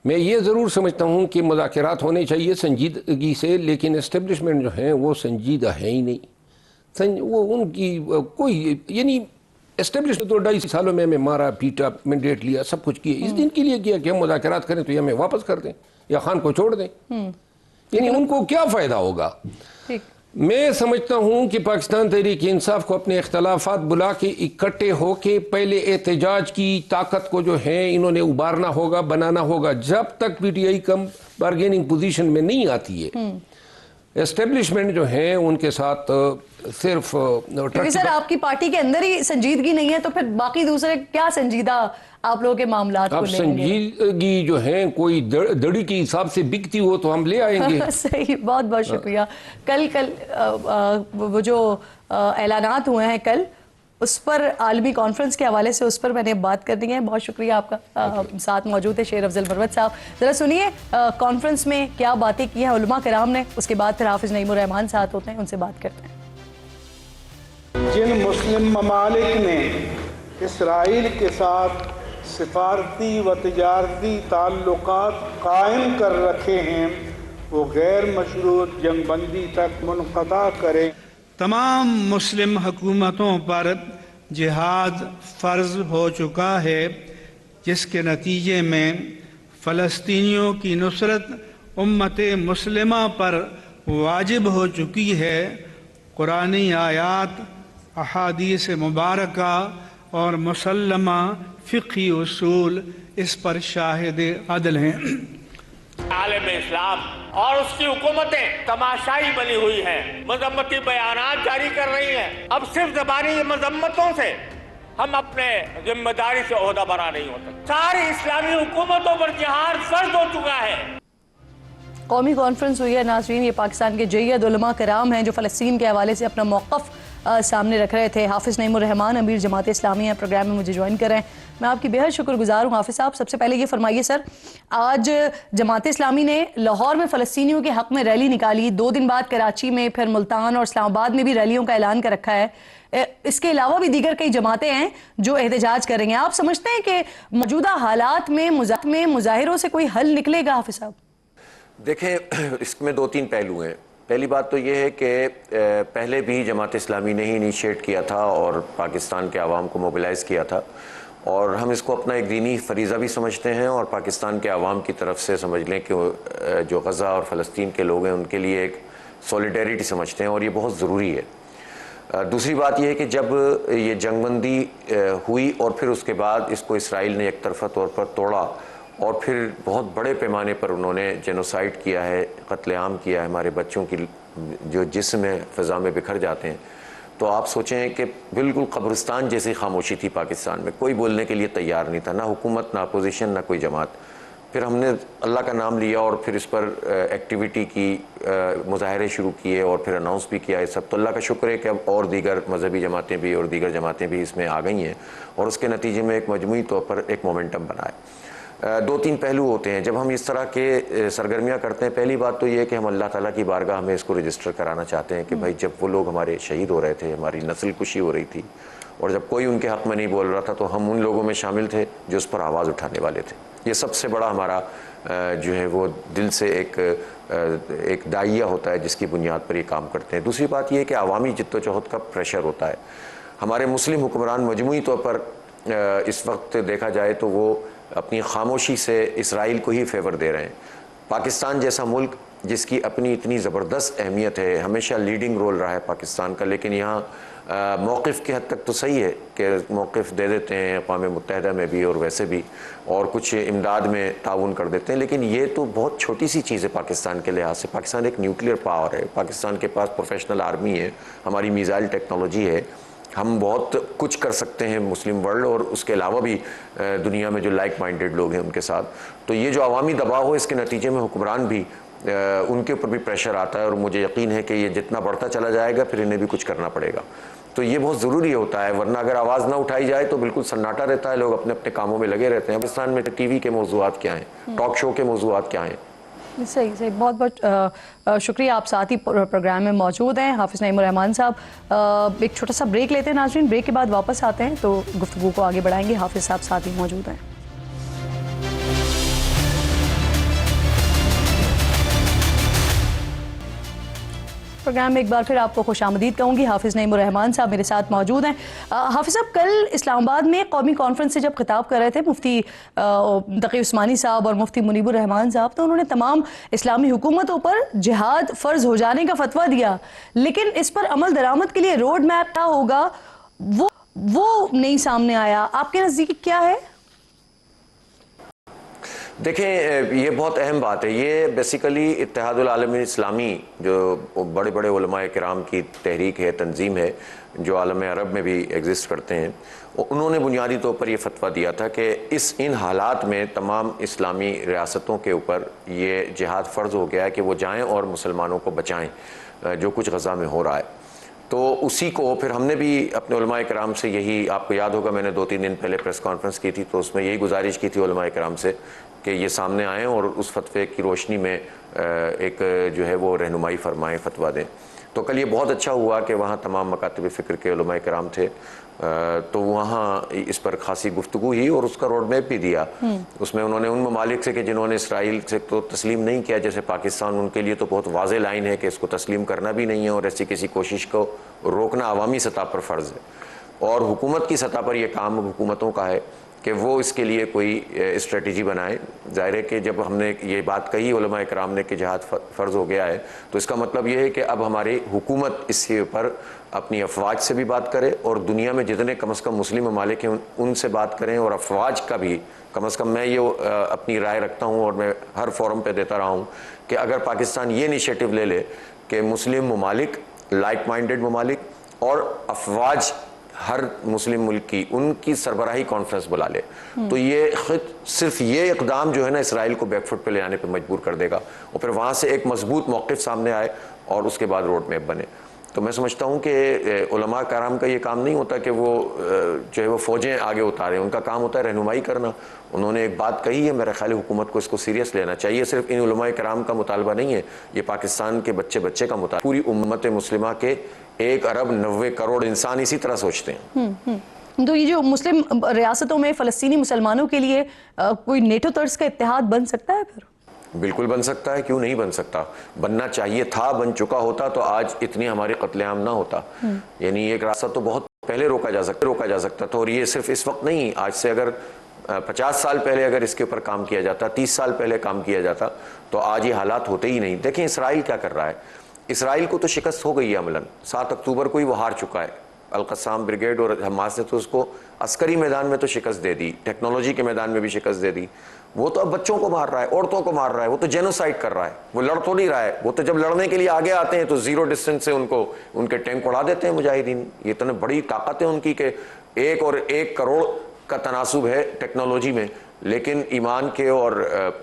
میں یہ ضرور سمجھتا ہوں کہ مذاکرات ہونے چاہیے سنجیدگی سے, لیکن اسٹیبلشمنٹ جو ہیں وہ سنجیدہ ہے ہی نہیں. وہ ان کی کوئی یعنی اسٹیبلشمنٹ تو 2.5 سالوں میں ہمیں مارا پیٹا, مینڈیٹ لیا, سب کچھ کیا. اس دن کے لیے کیا کہ ہم مذاکرات کریں تو یہ ہمیں واپس کر دیں یا خان کو چھوڑ دیں. یعنی ان کو کیا فائدہ ہوگا؟ میں سمجھتا ہوں کہ پاکستان تحریک انصاف کو اپنے اختلافات بلا کے اکٹھے ہو کے پہلے احتجاج کی طاقت کو جو ہے انہوں نے ابھارنا ہوگا, بنانا ہوگا. جب تک P T I come bargaining position میں نہیں آتی ہے, اسٹیبلشمنٹ جو ہیں ان کے ساتھ صرف کیونکہ سر آپ کی پارٹی کے اندر ہی سنجیدگی نہیں ہے تو پھر باقی دوسرے کیا سنجیدہ آپ لوگوں کے معاملات کو لیں گے؟ اب سنجیدگی جو ہیں کوئی دڑی کے حساب سے بکتی ہو تو ہم لے آئیں گے. صحیح, بہت بہت شکریہ. کل وہ جو اعلانات ہوئے ہیں کل اس پر عالمی کانفرنس کے حوالے سے اس پر میں نے بات کرنی ہے. بہت شکریہ آپ کا. ساتھ موجود ہے شیر افضل مروت صاحب. ذرا سنیے کانفرنس میں کیا باتیں کی ہیں علماء کرام نے, اس کے بعد پھر حافظ نعیم الرحمان ساتھ ہوتے ہیں, ان سے بات کرتے ہیں. جن مسلم ممالک نے اسرائیل کے ساتھ سفارتی و تجارتی تعلقات قائم کر رکھے ہیں وہ غیر مشروط جنگ بندی تک منقطع کریں. تمام مسلم حکومتوں پر جہاد فرض ہو چکا ہے جس کے نتیجے میں فلسطینیوں کی نصرت امت مسلمہ پر واجب ہو چکی ہے. قرآنی آیات, احادیث مبارکہ اور مسلمہ فقہی اصول اس پر شاہد عدل ہیں. عالم اسلام اور اس کی حکومتیں تماشائی بنی ہوئی ہیں, مذمتی بیانات جاری کر رہی ہیں. اب صرف زبانی مذمتوں سے ہم اپنے ذمہ داری سے عہدہ برا نہیں ہوتے. ساری اسلامی حکومتوں پر جہاد فرض ہو چکا ہے. قومی کانفرنس ہوئی ہے ناظرین. یہ پاکستان کے جید علماء کرام ہیں جو فلسطین کے حوالے سے اپنا موقف سامنے رکھ رہے تھے. حافظ نعیم الرحمان امیر جماعت اسلامی ہیں, پروگرام میں مجھے جوائن کر رہے ہیں. میں آپ کی بے حد شکر گزار ہوں حافظ صاحب. سب سے پہلے یہ فرمائیے سر, آج جماعت اسلامی نے لاہور میں فلسطینیوں کے حق میں ریلی نکالی, 2 دن بعد کراچی میں, پھر ملتان اور اسلام آباد میں بھی ریلیوں کا اعلان کر رکھا ہے. اس کے علاوہ بھی دیگر کئی جماعتیں ہیں جو احتجاج کر رہی ہیں. آپ سمجھتے ہیں کہ موجودہ حالات میں مظاہروں سے کوئی حل نکلے گا حافظ صاحب؟ دیکھیں اس میں 2-3 پہلو ہیں. پہلی بات تو یہ ہے کہ پہلے بھی جماعت اسلامی نے ہی انیشیٹ کیا تھا اور پاکستان کے عوام کو موبلائز کیا تھا, اور ہم اس کو اپنا ایک دینی فریضہ بھی سمجھتے ہیں اور پاکستان کے عوام کی طرف سے سمجھ لیں کہ جو غزہ اور فلسطین کے لوگ ہیں ان کے لیے ایک سولیڈیریٹی سمجھتے ہیں, اور یہ بہت ضروری ہے. دوسری بات یہ ہے کہ جب یہ جنگ بندی ہوئی اور پھر اس کے بعد اس کو اسرائیل نے ایک طرفہ طور پر توڑا اور پھر بہت بڑے پیمانے پر انہوں نے جینوسائیڈ کیا ہے, قتل عام کیا ہے, ہمارے بچوں کی جو جسم ہے فضا میں بکھر جاتے ہیں, تو آپ سوچیں کہ بالکل قبرستان جیسی خاموشی تھی پاکستان میں. کوئی بولنے کے لیے تیار نہیں تھا, نہ حکومت, نہ اپوزیشن, نہ کوئی جماعت. پھر ہم نے اللہ کا نام لیا اور پھر اس پر ایکٹیویٹی کی, مظاہرے شروع کیے اور پھر اناؤنس بھی کیا. یہ سب تو اللہ کا شکر ہے کہ اب اور دیگر مذہبی جماعتیں بھی اور دیگر جماعتیں بھی اس میں آ گئی ہیں اور اس کے نتیجے میں ایک مجموعی طور پر ایک مومنٹم بنا ہے. 2-3 پہلو ہوتے ہیں جب ہم اس طرح کے سرگرمیاں کرتے ہیں. پہلی بات تو یہ ہے کہ ہم اللہ تعالیٰ کی بارگاہ میں اس کو رجسٹر کرانا چاہتے ہیں کہ بھائی جب وہ لوگ ہمارے شہید ہو رہے تھے, ہماری نسل کشی ہو رہی تھی, اور جب کوئی ان کے حق میں نہیں بول رہا تھا تو ہم ان لوگوں میں شامل تھے جو اس پر آواز اٹھانے والے تھے. یہ سب سے بڑا ہمارا جو ہے وہ دل سے ایک داعیہ ہوتا ہے جس کی بنیاد پر یہ کام کرتے ہیں. دوسری بات یہ ہے کہ عوامی جد و جہد کا پریشر ہوتا ہے. ہمارے مسلم حکمران مجموعی طور پر اس وقت دیکھا جائے تو وہ اپنی خاموشی سے اسرائیل کو ہی فیور دے رہے ہیں. پاکستان جیسا ملک جس کی اپنی اتنی زبردست اہمیت ہے, ہمیشہ لیڈنگ رول رہا ہے پاکستان کا, لیکن یہاں موقف کی حد تک تو صحیح ہے کہ موقف دے دیتے ہیں اقوام متحدہ میں بھی اور ویسے بھی, اور کچھ امداد میں تعاون کر دیتے ہیں, لیکن یہ تو بہت چھوٹی سی چیز ہے پاکستان کے لحاظ سے. پاکستان ایک نیوکلیئر پاور ہے, پاکستان کے پاس پروفیشنل آرمی ہے, ہماری میزائل ٹیکنالوجی ہے, ہم بہت کچھ کر سکتے ہیں مسلم ورلڈ اور اس کے علاوہ بھی دنیا میں جو لائک مائنڈڈ لوگ ہیں ان کے ساتھ. تو یہ جو عوامی دباؤ ہو, اس کے نتیجے میں حکمران بھی ان کے اوپر بھی پریشر آتا ہے, اور مجھے یقین ہے کہ یہ جتنا بڑھتا چلا جائے گا پھر انہیں بھی کچھ کرنا پڑے گا. تو یہ بہت ضروری ہوتا ہے, ورنہ اگر آواز نہ اٹھائی جائے تو بالکل سناٹا رہتا ہے, لوگ اپنے اپنے کاموں میں لگے رہتے ہیں. پاکستان میں ٹی وی کے موضوعات کیا ہیں, ٹاک شو کے موضوعات کیا ہیں. صحیح, بہت بہت شکریہ. آپ ساتھ ہی پروگرام میں موجود ہیں حافظ نعیم الرحمان صاحب. ایک چھوٹا سا بریک لیتے ہیں ناظرین, بریک کے بعد واپس آتے ہیں تو گفتگو کو آگے بڑھائیں گے. حافظ صاحب ساتھ ہی موجود ہیں. پروگرام میں ایک بار پھر آپ کو خوش آمدید کہوں گی. حافظ نعیم الرحمان صاحب میرے ساتھ موجود ہیں. حافظ صاحب, کل اسلام آباد میں قومی کانفرنس سے جب خطاب کر رہے تھے مفتی تقی عثمانی صاحب اور مفتی منیب الرحمان صاحب, تو انہوں نے تمام اسلامی حکومتوں پر جہاد فرض ہو جانے کا فتویٰ دیا, لیکن اس پر عمل درآمد کے لیے روڈ میپ کیا ہوگا وہ نہیں سامنے آیا. آپ کے نزدیک کیا ہے؟ دیکھیں, یہ بہت اہم بات ہے. یہ بیسیکلی اتحاد العالم اسلامی جو بڑے بڑے علماء کرام کی تحریک ہے, تنظیم ہے, جو عالم عرب میں بھی ایگزسٹ کرتے ہیں, انہوں نے بنیادی طور پر یہ فتویٰ دیا تھا کہ ان حالات میں تمام اسلامی ریاستوں کے اوپر یہ جہاد فرض ہو گیا ہے کہ وہ جائیں اور مسلمانوں کو بچائیں جو کچھ غزہ میں ہو رہا ہے. تو اسی کو پھر ہم نے بھی اپنے علماء کرام سے یہی, آپ کو یاد ہوگا میں نے 2-3 دن پہلے پریس کانفرنس کی تھی, تو اس میں یہی گزارش کی تھی علماء کرام سے کہ یہ سامنے آئیں اور اس فتوے کی روشنی میں ایک جو ہے وہ رہنمائی فرمائیں, فتویٰ دیں. تو کل یہ بہت اچھا ہوا کہ وہاں تمام مکاتب فکر کے علماء کرام تھے, تو وہاں اس پر خاصی گفتگو ہی اور اس کا روڈ میپ بھی دیا. اس میں انہوں نے ان ممالک سے کہ جنہوں نے اسرائیل سے تو تسلیم نہیں کیا, جیسے پاکستان, ان کے لیے تو بہت واضح لائن ہے کہ اس کو تسلیم کرنا بھی نہیں ہے اور ایسی کسی کوشش کو روکنا عوامی سطح پر فرض ہے. اور حکومت کی سطح پر یہ کام حکومتوں کا ہے کہ وہ اس کے لیے کوئی اسٹریٹجی بنائیں. ظاہر ہے کہ جب ہم نے یہ بات کہی علماء کرام نے کہ جہاد فرض ہو گیا ہے, تو اس کا مطلب یہ ہے کہ اب ہماری حکومت اس کے اوپر اپنی افواج سے بھی بات کرے, اور دنیا میں جتنے کم از کم مسلم ممالک ہیں ان سے بات کریں, اور افواج کا بھی کم از کم میں یہ اپنی رائے رکھتا ہوں اور میں ہر فورم پہ دیتا رہا ہوں کہ اگر پاکستان یہ انیشیٹو لے لے کہ مسلم ممالک, لائک مائنڈڈ ممالک اور افواج ہر مسلم ملک کی, ان کی سربراہی کانفرنس بلا لے, تو یہ صرف یہ اقدام جو ہے نا اسرائیل کو بیک فٹ پہ لے آنے پہ مجبور کر دے گا, اور پھر وہاں سے ایک مضبوط موقف سامنے آئے اور اس کے بعد روڈ میپ بنے. تو میں سمجھتا ہوں کہ علماء کرام کا یہ کام نہیں ہوتا کہ وہ جو ہے وہ فوجیں آگے اتاریں, ان کا کام ہوتا ہے رہنمائی کرنا. انہوں نے ایک بات کہی ہے, میرا خیال حکومت کو اس کو سیریس لینا چاہیے. صرف ان علماء کرام کا مطالبہ نہیں ہے, یہ پاکستان کے بچے کا مطالبہ, پوری امت مسلمہ کے 1 ارب 90 کروڑ انسان اسی طرح سوچتے ہیں. تو یہ جو مسلم ریاستوں میں فلسطینی مسلمانوں کے لیے کوئی نیٹو طرز کا اتحاد بن سکتا ہے پھر؟ بالکل بن سکتا ہے, کیوں نہیں بن سکتا. بننا چاہیے تھا, بن چکا ہوتا تو آج اتنی ہماری قتل عام نہ ہوتا. یعنی ایک راستہ تو بہت پہلے روکا جا سکتا تھا, اور یہ صرف اس وقت نہیں, آج سے اگر 50 سال پہلے اگر اس کے اوپر کام کیا جاتا, 30 سال پہلے کام کیا جاتا, تو آج یہ حالات ہوتے ہی نہیں. دیکھیں اسرائیل کیا کر رہا ہے. اسرائیل کو تو شکست ہو گئی ہے عملاً, 7 اکتوبر کو ہی وہ ہار چکا ہے. القسام بریگیڈ اور حماس نے تو اس کو عسکری میدان میں تو شکست دے دی, ٹیکنالوجی کے میدان میں بھی شکست دے دی. وہ تو اب بچوں کو مار رہا ہے, عورتوں کو مار رہا ہے, وہ تو جینوسائیڈ کر رہا ہے. وہ لڑ تو نہیں رہا ہے, وہ تو جب لڑنے کے لیے آگے آتے ہیں تو 0 ڈسٹینس سے ان کے ٹینک اڑا دیتے ہیں مجاہدین. یہ اتنا بڑی طاقت ہے ان کی کہ 1 اور 1 کروڑ کا تناسب ہے ٹیکنالوجی میں, لیکن ایمان کے اور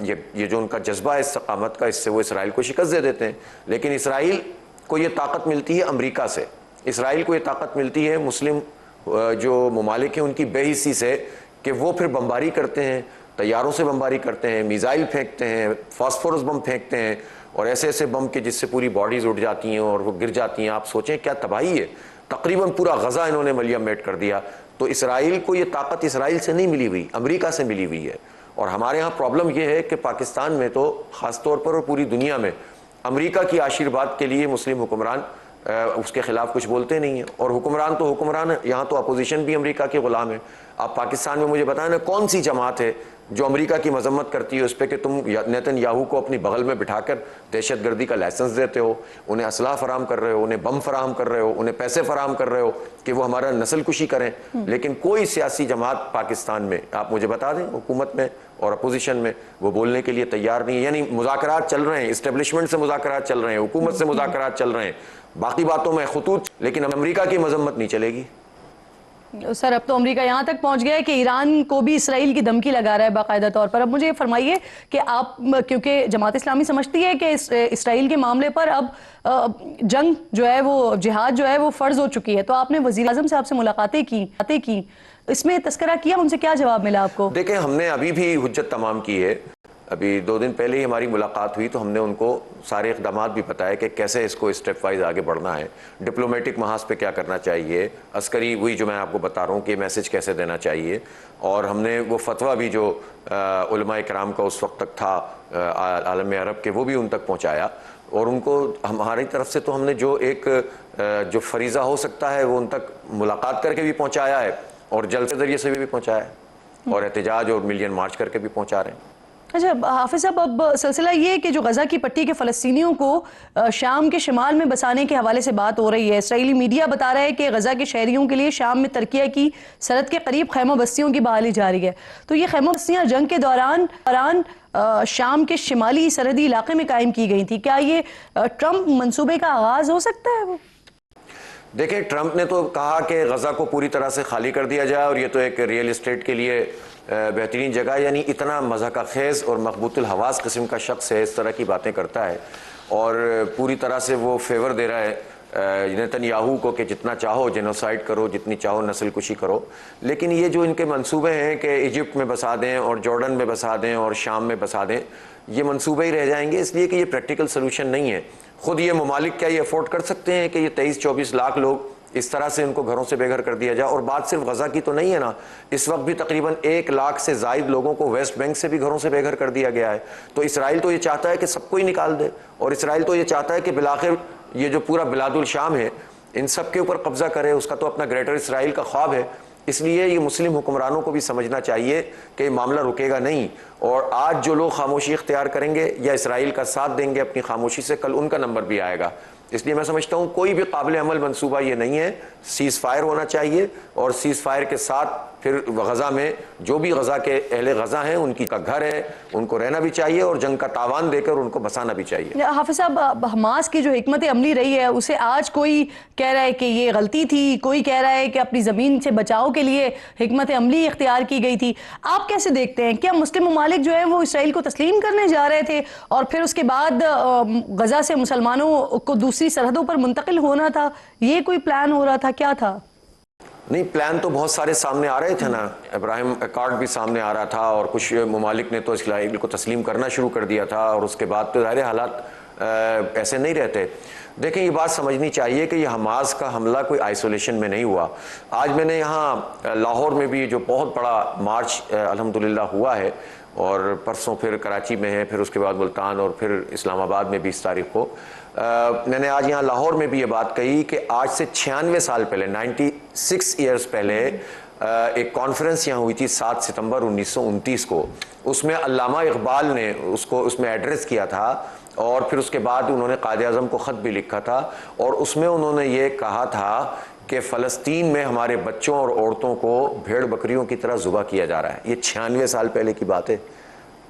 یہ جو ان کا جذبہ ہے استقامت کا, اس سے وہ اسرائیل کو شکست دے دیتے ہیں. لیکن اسرائیل کو یہ طاقت ملتی ہے امریکہ سے, اسرائیل کو یہ طاقت ملتی ہے مسلم جو ممالک ہیں ان کی بے حسی سے, کہ وہ پھر بمباری کرتے ہیں, طیاروں سے بمباری کرتے ہیں, میزائل پھینکتے ہیں, فاسفورس بم پھینکتے ہیں, اور ایسے بم کے جس سے پوری باڈیز اٹھ جاتی ہیں اور وہ گر جاتی ہیں. آپ سوچیں کیا تباہی ہے. تقریباً پورا غزہ انہوں نے ملیم میٹ کر دیا. تو اسرائیل کو یہ طاقت اسرائیل سے نہیں ملی ہوئی, امریکہ سے ملی ہوئی ہے. اور ہمارے ہاں پرابلم یہ ہے کہ پاکستان میں تو خاص طور پر اور پوری دنیا میں امریکہ کی آشیرواد کے لیے مسلم حکمران اس کے خلاف کچھ بولتے نہیں ہیں. اور حکمران تو حکمران ہے, یہاں تو اپوزیشن بھی امریکہ کے غلام ہے. آپ پاکستان میں مجھے بتائیں نا کون سی جماعت ہے جو امریکہ کی مذمت کرتی ہے اس پہ کہ تم نیتن یاہو کو اپنی بغل میں بٹھا کر دہشت گردی کا لائسنس دیتے ہو, انہیں اسلحہ فراہم کر رہے ہو, انہیں بم فراہم کر رہے ہو, انہیں پیسے فراہم کر رہے ہو کہ وہ ہمارا نسل کشی کریں. لیکن کوئی سیاسی جماعت پاکستان میں آپ مجھے بتا دیں حکومت میں اور اپوزیشن میں وہ بولنے کے لیے تیار نہیں ہے. یعنی مذاکرات چل رہے ہیں, اسٹیبلشمنٹ سے مذاکرات چل رہے ہیں, حکومت سے مذاکرات چل رہے ہیں, باقی باتوں میں خطوط, لیکن امریکہ کی مذمت نہیں چلے گی. سر اب تو امریکہ یہاں تک پہنچ گیا ہے کہ ایران کو بھی اسرائیل کی دھمکی لگا رہا ہے باقاعدہ طور پر. اب مجھے یہ فرمائیے کہ آپ, کیونکہ جماعت اسلامی سمجھتی ہے کہ اسرائیل کے معاملے پر اب جنگ جو ہے وہ, جہاد جو ہے وہ فرض ہو چکی ہے, تو آپ نے وزیر اعظم صاحب سے ملاقاتیں کی, اس میں تذکرہ کیا, ان سے کیا جواب ملا آپ کو؟ دیکھیں ہم نے ابھی بھی حجت تمام کی ہے. ابھی 2 دن پہلے ہی ہماری ملاقات ہوئی تو ہم نے ان کو سارے اقدامات بھی بتائے کہ کیسے اس کو اسٹیپ وائز آگے بڑھنا ہے, ڈپلومیٹک محاذ پہ کیا کرنا چاہیے, عسکری وہی جو میں آپ کو بتا رہا ہوں کہ میسج کیسے دینا چاہیے. اور ہم نے وہ فتویٰ بھی جو علماء کرام کا اس وقت تک تھا عالم عرب کے, وہ بھی ان تک پہنچایا. اور ان کو ہماری طرف سے تو ہم نے جو ایک جو فریضہ ہو سکتا ہے وہ ان تک ملاقات کر کے بھی پہنچایا ہے, اور جلسے ذریعے سے بھی پہنچایا ہے, اور احتجاج اور ملین مارچ کر کے بھی پہنچا رہے ہیں. اچھا حافظ صاحب, اب سلسلہ یہ کہ جو غزہ کی پٹی کے فلسطینیوں کو شام کے شمال میں بسانے کے حوالے سے بات ہو رہی ہے, اسرائیلی میڈیا بتا رہا ہے کہ غزہ کے شہریوں کے لیے شام میں ترکیہ کی سرحد کے قریب خیمہ بستیوں کی بحالی جاری ہے. تو یہ خیمہ بستیاں جنگ کے دوران شام کے شمالی سرحدی علاقے میں قائم کی گئی تھی. کیا یہ ٹرمپ منصوبے کا آغاز ہو سکتا ہے؟ وہ دیکھیں ٹرمپ نے تو کہا کہ غزہ کو پوری طرح سے خالی کر دیا جائے, اور یہ تو ایک ریئل اسٹیٹ کے لیے بہترین جگہ, یعنی اتنا مضحکہ خیز اور مقبوط الحواس قسم کا شخص ہے, اس طرح کی باتیں کرتا ہے, اور پوری طرح سے وہ فیور دے رہا ہے نیتن یاہو کو کہ جتنا چاہو جینوسائیڈ کرو, جتنی چاہو نسل کشی کرو. لیکن یہ جو ان کے منصوبے ہیں کہ ایجپٹ میں بسا دیں اور جارڈن میں بسا دیں اور شام میں بسا دیں, یہ منصوبے ہی رہ جائیں گے, اس لیے کہ یہ پریکٹیکل سلوشن نہیں ہے. خود یہ ممالک کیا یہ افورڈ کر سکتے ہیں کہ یہ 23-24 لاکھ لوگ اس طرح سے ان کو گھروں سے بے گھر کر دیا جائے؟ اور بات صرف غزہ کی تو نہیں ہے نا, اس وقت بھی تقریباً 1 لاکھ سے زائد لوگوں کو ویسٹ بینک سے بھی گھروں سے بے گھر کر دیا گیا ہے. تو اسرائیل تو یہ چاہتا ہے کہ سب کو ہی نکال دے, اور اسرائیل تو یہ چاہتا ہے کہ بالآخر یہ جو پورا بلاد الشام ہے ان سب کے اوپر قبضہ کرے, اس کا تو اپنا گریٹر اسرائیل کا خواب ہے. اس لیے یہ مسلم حکمرانوں کو بھی سمجھنا چاہیے کہ یہ معاملہ رکے گا نہیں, اور آج جو لوگ خاموشی اختیار کریں گے یا اسرائیل کا ساتھ دیں گے اپنی خاموشی سے, کل ان کا نمبر بھی آئے گا. اس لیے میں سمجھتا ہوں کوئی بھی قابل عمل منصوبہ یہ نہیں ہے, سیز فائر ہونا چاہیے, اور سیز فائر کے ساتھ پھر غزہ میں جو بھی غزہ کے اہل غزہ ہیں ان کی کا گھر ہے ان کو رہنا بھی چاہیے, اور جنگ کا تاوان دے کر ان کو بسانا بھی چاہیے. حافظ صاحب, حماس کی جو حکمت عملی رہی ہے اسے آج کوئی کہہ رہا ہے کہ یہ غلطی تھی, کوئی کہہ رہا ہے کہ اپنی زمین سے بچاؤ کے لیے حکمت عملی اختیار کی گئی تھی. آپ کیسے دیکھتے ہیں, کیا مسلم ممالک جو ہیں وہ اسرائیل کو تسلیم کرنے جا رہے تھے اور پھر اس کے بعد غزہ سے مسلمانوں کو دوسری سرحدوں پر منتقل ہونا تھا, یہ کوئی پلان ہو رہا تھا, کیا تھا؟ نہیں, پلان تو بہت سارے سامنے آ رہے تھے نا, ابراہیم اکارڈ بھی سامنے آ رہا تھا, اور کچھ ممالک نے تو اسرائیل کو تسلیم کرنا شروع کر دیا تھا, اور اس کے بعد تو ظاہر حالات ایسے نہیں رہتے. دیکھیں یہ بات سمجھنی چاہیے کہ یہ حماس کا حملہ کوئی آئسولیشن میں نہیں ہوا. آج میں نے یہاں لاہور میں بھی جو بہت بڑا مارچ الحمدللہ ہوا ہے, اور پرسوں پھر کراچی میں ہے, پھر اس کے بعد ملتان, اور پھر اسلام آباد میں بھی اس تاریخ کو. میں نے آج یہاں لاہور میں بھی یہ بات کہی کہ آج سے 96 سال پہلے 96 ایئرز پہلے ایک کانفرنس یہاں ہوئی تھی 7 ستمبر 1929 کو. اس میں علامہ اقبال نے اس میں ایڈریس کیا تھا, اور پھر اس کے بعد انہوں نے قائد اعظم کو خط بھی لکھا تھا, اور اس میں انہوں نے یہ کہا تھا کہ فلسطین میں ہمارے بچوں اور عورتوں کو بھیڑ بکریوں کی طرح ذبح کیا جا رہا ہے. یہ 96 سال پہلے کی بات ہے,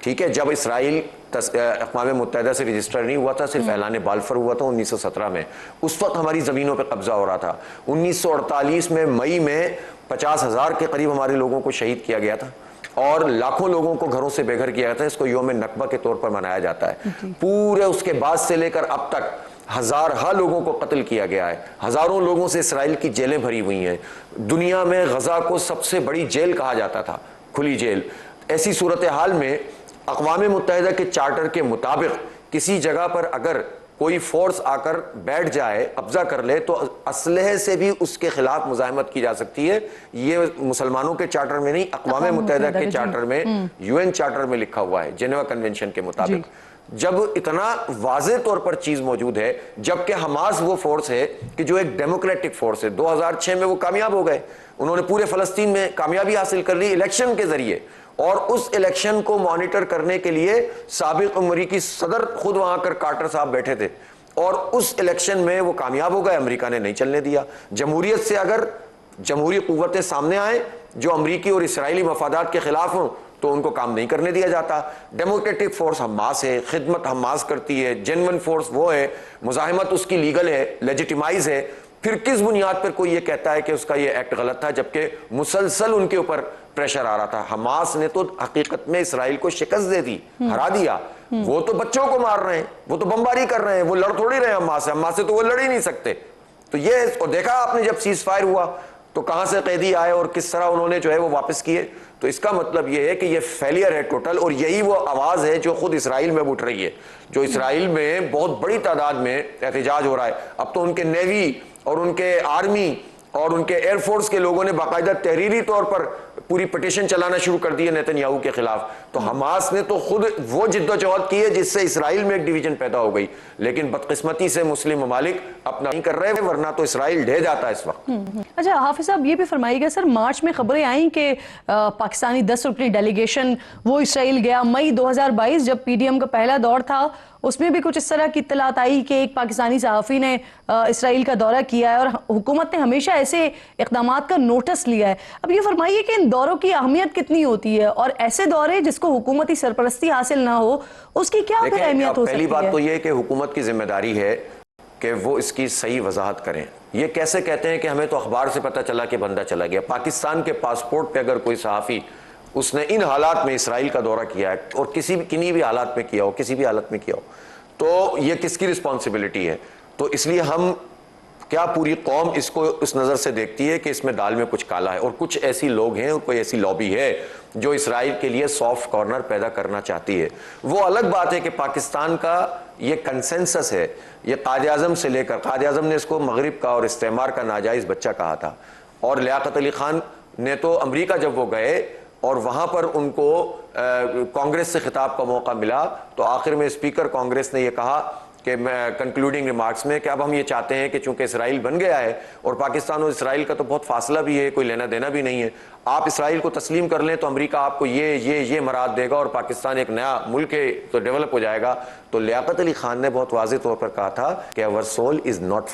ٹھیک ہے, جب اسرائیل اقوام متحدہ سے رجسٹر نہیں ہوا تھا, صرف اعلان بالفر ہوا تھا 1917 میں. اس وقت ہماری زمینوں پہ قبضہ ہو رہا تھا. 1948 میں مئی میں 50,000 کے قریب ہمارے لوگوں کو شہید کیا گیا تھا, اور لاکھوں لوگوں کو گھروں سے بے گھر کیا گیا تھا. اس کو یوم نکبہ کے طور پر منایا جاتا ہے. پورے اس کے بعد سے لے کر اب تک ہزارہا لوگوں کو قتل کیا گیا ہے, ہزاروں لوگوں سے اسرائیل کی جیلیں بھری ہوئی ہیں. دنیا میں غزہ کو سب سے بڑی جیل کہا جاتا تھا, کھلی جیل. ایسی صورتحال میں اقوام متحدہ کے چارٹر کے مطابق کسی جگہ پر اگر کوئی فورس آ کر بیٹھ جائے, قبضہ کر لے, تو اسلحے سے بھی اس کے خلاف مزاحمت کی جا سکتی ہے. یہ مسلمانوں کے چارٹر میں نہیں, اقوام متحدہ کے چارٹر میں, UN چارٹر میں لکھا ہوا ہے, جنیوا کنونشن کے مطابق. جب اتنا واضح طور پر چیز موجود ہے، جبکہ حماس وہ فورس ہے کہ جو ایک ڈیموکریٹک فورس ہے. 2006 میں وہ کامیاب ہو گئے، انہوں نے پورے فلسطین میں کامیابی حاصل کر لی الیکشن کے ذریعے، اور اس الیکشن کو مانیٹر کرنے کے لیے سابق امریکی صدر خود وہاں کر کارٹر صاحب بیٹھے تھے، اور اس الیکشن میں وہ کامیاب ہو گئے. امریکہ نے نہیں چلنے دیا. جمہوریت سے اگر جمہوری قوتیں سامنے آئیں جو امریکی اور اسرائیلی مفادات کے خلاف ہوں تو ان کو کام نہیں کرنے دیا جاتا. ڈیموکریٹک فورس حماس ہے، خدمت حماس کرتی ہے، جینون فورس وہ ہے، مزاحمت اس کی لیگل ہے، لیجیٹیمائز ہے. پھر کس بنیاد پر کوئی یہ کہتا ہے کہ اس کا یہ ایکٹ غلط تھا، جبکہ مسلسل ان کے اوپر پریشر آ رہا تھا؟ حماس نے تو حقیقت میں اسرائیل کو شکست دے دی، ہرا دیا. وہ تو بچوں کو مار رہے ہیں، وہ تو بمباری کر رہے ہیں، وہ لڑ تھوڑی رہے ہیں حماس سے تو وہ لڑ ہی نہیں سکتے. تو یہ اور دیکھا آپ نے جب سیز فائر ہوا تو کہاں سے قیدی آئے اور کس طرح انہوں نے جو ہے وہ واپس کیے. تو اس کا مطلب یہ ہے کہ یہ فیلئر ہے ٹوٹل، اور یہی وہ آواز ہے جو خود اسرائیل میں اٹھ رہی ہے، جو اسرائیل میں بہت بڑی تعداد میں احتجاج ہو رہا ہے. اب تو ان کے نیوی اور ان کے آرمی اور ان کے ایئر فورس کے لوگوں نے باقاعدہ تحریری طور پر پوری پٹیشن چلانا شروع کر دی ہے نیتن یاہو کے خلاف. تو حماس نے تو خود وہ جد و جہد کی ہے جس سے اسرائیل میں ایک ڈویژن پیدا ہو گئی، لیکن بدقسمتی سے مسلم ممالک اپنا نہیں کر رہے ہیں، ورنہ تو اسرائیل ڈھے جاتا ہے اس وقت. اچھا حافظ صاحب یہ بھی فرمائیے گا سر، مارچ میں خبریں آئیں کہ پاکستانی 10 رکنی ڈیلیگیشن وہ اسرائیل گیا. مئی 2022 جب پی ڈی ایم کا پہلا دور تھا اس میں بھی کچھ اس طرح کی اطلاعات آئی کہ ایک پاکستانی صحافی نے اسرائیل کا دورہ کیا ہے، اور حکومت نے ہمیشہ ایسے اقدامات کا نوٹس لیا ہے. اب یہ فرمائیے کہ ان دوروں کی اہمیت کتنی ہوتی ہے، اور ایسے دورے جس کو حکومتی سرپرستی حاصل نہ ہو اس کی کیا پھر اہمیت ہو سکتی ہے؟ پہلی بات تو یہ کہ حکومت کی ذمہ داری ہے کہ وہ اس کی صحیح وضاحت کریں. یہ کیسے کہتے ہیں کہ ہمیں تو اخبار سے پتہ چلا کہ بندہ چلا گیا؟ پاکستان کے پاسپورٹ پہ اگر کوئی صحافی اس نے ان حالات میں اسرائیل کا دورہ کیا ہے، اور کنی بھی حالات میں کیا ہو، کسی بھی حالت میں کیا ہو، تو یہ کس کی رسپانسبلٹی ہے؟ تو اس لیے ہم کیا پوری قوم اس کو اس نظر سے دیکھتی ہے کہ اس میں دال میں کچھ کالا ہے، اور کچھ ایسی لوگ ہیں اور کوئی ایسی لابی ہے جو اسرائیل کے لیے سافٹ کارنر پیدا کرنا چاہتی ہے. وہ الگ بات ہے کہ پاکستان کا یہ کنسنسس ہے، یہ قائد اعظم سے لے کر، قائد اعظم نے اس کو مغرب کا اور استعمار کا ناجائز بچہ کہا تھا، اور لیاقت علی خان نے تو امریکہ جب وہ گئے اور وہاں پر ان کو کانگریس سے خطاب کا موقع ملا تو آخر میں اسپیکر کانگریس نے یہ کہا کہ میں کنکلوڈنگ ریمارکس میں کہ اب ہم یہ چاہتے ہیں کہ چونکہ اسرائیل بن گیا ہے اور پاکستان اور اسرائیل کا تو بہت فاصلہ بھی ہے، کوئی لینا دینا بھی نہیں ہے، آپ اسرائیل کو تسلیم کر لیں تو امریکہ آپ کو یہ مراد دے گا اور پاکستان ایک نیا ملک تو ڈیولپ ہو جائے گا. تو لیاقت علی خان نے بہت واضح طور پر کہا تھا کہ our soul is not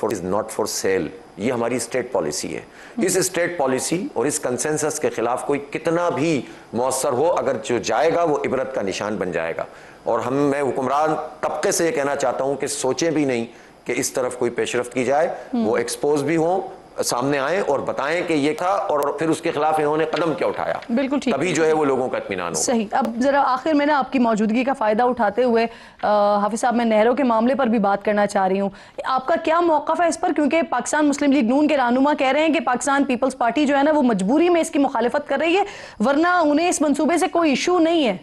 for sale. یہ ہماری اسٹیٹ پالیسی ہے. اس اسٹیٹ پالیسی اور اس کنسنسس کے خلاف کوئی کتنا بھی مؤثر ہو، اگر جو جائے گا وہ عبرت کا نشان بن جائے گا. اور میں حکمران طبقے سے یہ کہنا چاہتا ہوں کہ سوچیں بھی نہیں کہ اس طرف کوئی پیش رفت کی جائے، وہ ایکسپوز بھی ہوں، سامنے آئیں اور بتائیں کہ یہ تھا اور پھر اس کے خلاف انہوں نے قدم کیا اٹھایا. بالکل ٹھیک، تبھی جو ہے وہ لوگوں کا اطمینان ہو. صحیح. اب ذرا آخر میں نا آپ کی موجودگی کا فائدہ اٹھاتے ہوئے حافظ صاحب میں نہروں کے معاملے پر بھی بات کرنا چاہ رہی ہوں. آپ کا کیا موقف ہے اس پر؟ کیونکہ پاکستان مسلم لیگ نون کے رہنما کہہ رہے ہیں کہ پاکستان پیپلز پارٹی جو ہے نا وہ مجبوری میں اس کی مخالفت کر رہی ہے، ورنہ انہیں اس منصوبے سے کوئی ایشو نہیں ہے.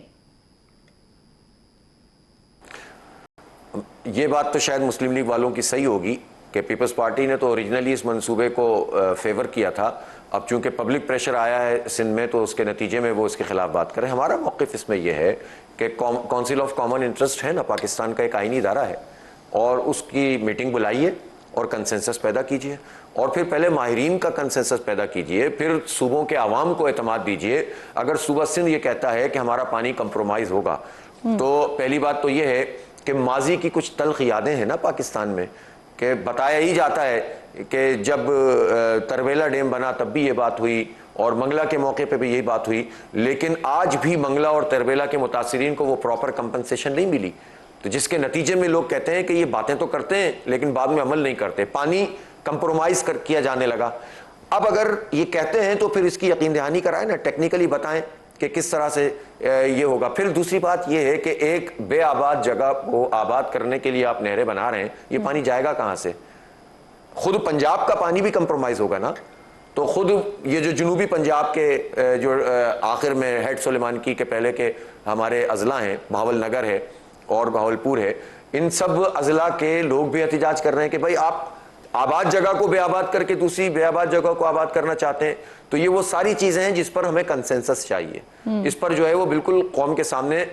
یہ بات تو شاید مسلم لیگ والوں کی صحیح ہوگی کہ پیپلز پارٹی نے تو اوریجنلی اس منصوبے کو فیور کیا تھا. اب چونکہ پبلک پریشر آیا ہے سندھ میں تو اس کے نتیجے میں وہ اس کے خلاف بات کریں. ہمارا موقف اس میں یہ ہے کہ کونسل آف کامن انٹرسٹ ہے نا، پاکستان کا ایک آئینی ادارہ ہے، اور اس کی میٹنگ بلائیے اور کنسنسس پیدا کیجئے، اور پھر پہلے ماہرین کا کنسنسس پیدا کیجئے، پھر صوبوں کے عوام کو اعتماد دیجئے. اگر صوبہ سندھ یہ کہتا ہے کہ ہمارا پانی کمپرومائز ہوگا تو پہلی بات تو یہ ہے کہ ماضی کی کچھ تلخ یادیں ہیں نا پاکستان میں، کہ بتایا ہی جاتا ہے کہ جب تربیلا ڈیم بنا تب بھی یہ بات ہوئی اور منگلا کے موقع پہ بھی یہی بات ہوئی، لیکن آج بھی منگلا اور تربیلا کے متاثرین کو وہ پراپر کمپنسیشن نہیں ملی. تو جس کے نتیجے میں لوگ کہتے ہیں کہ یہ باتیں تو کرتے ہیں لیکن بعد میں عمل نہیں کرتے. پانی کمپرومائز کیا جانے لگا. اب اگر یہ کہتے ہیں تو پھر اس کی یقین دہانی کرائیں نا، ٹیکنیکلی بتائیں کہ کس طرح سے یہ ہوگا. پھر دوسری بات یہ ہے کہ ایک بے آباد جگہ کو آباد کرنے کے لیے آپ نہریں بنا رہے ہیں، یہ پانی جائے گا کہاں سے؟ خود پنجاب کا پانی بھی کمپرومائز ہوگا نا. تو خود یہ جو جنوبی پنجاب کے جو آخر میں ہیڈ سلیمان کے پہلے کے ہمارے اضلاع ہیں، بہاول نگر ہے اور بہاولپور ہے، ان سب اضلاع کے لوگ بھی احتجاج کر رہے ہیں کہ بھائی آپ آباد جگہ کو بے آباد کر کے دوسری بے آباد جگہ کو آباد کرنا چاہتے ہیں. تو یہ وہ ساری چیزیں ہیں جس پر ہمیں کنسنسس چاہیے. اس پر جو ہے وہ بالکل قوم کے سامنے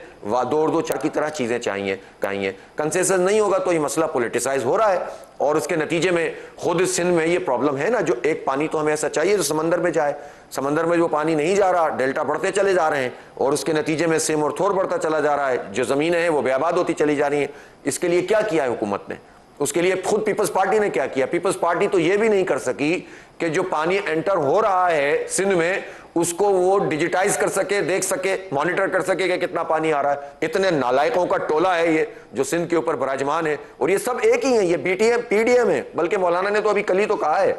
دو چار کی طرح چیزیں چاہیے. کنسنسس نہیں ہوگا تو یہ مسئلہ پولیٹیسائز ہو رہا ہے, اور اس کے نتیجے میں خود اس سندھ میں یہ پرابلم ہے نا, جو ایک پانی تو ہمیں ایسا چاہیے جو سمندر میں جائے. سمندر میں جو پانی نہیں جا رہا, ڈیلٹا بڑھتے چلے جا رہے ہیں, اور اس کے نتیجے میں سیم اور تھور بڑھتا چلا جا رہا ہے. جو زمینیں ہیں وہ بے آباد ہوتی چلی جا رہی ہیں. اس کے لیے کیا کیا ہے حکومت نے؟ اس کے لیے خود پیپلز پارٹی نے کیا کیا؟ پیپلز پارٹی تو یہ بھی نہیں کر سکی کہ جو پانی انٹر ہو رہا ہے سندھ میں اس کو وہ ڈیجیٹائز کر سکے, دیکھ سکے, مانیٹر کر سکے کہ کتنا پانی آ رہا ہے. اتنے نالائقوں کا ٹولہ ہے یہ جو سندھ کے اوپر براجمان ہے, اور یہ سب ایک ہی ہیں. یہ B T M P D M ہے, بلکہ مولانا نے تو ابھی کل ہی تو کہا ہے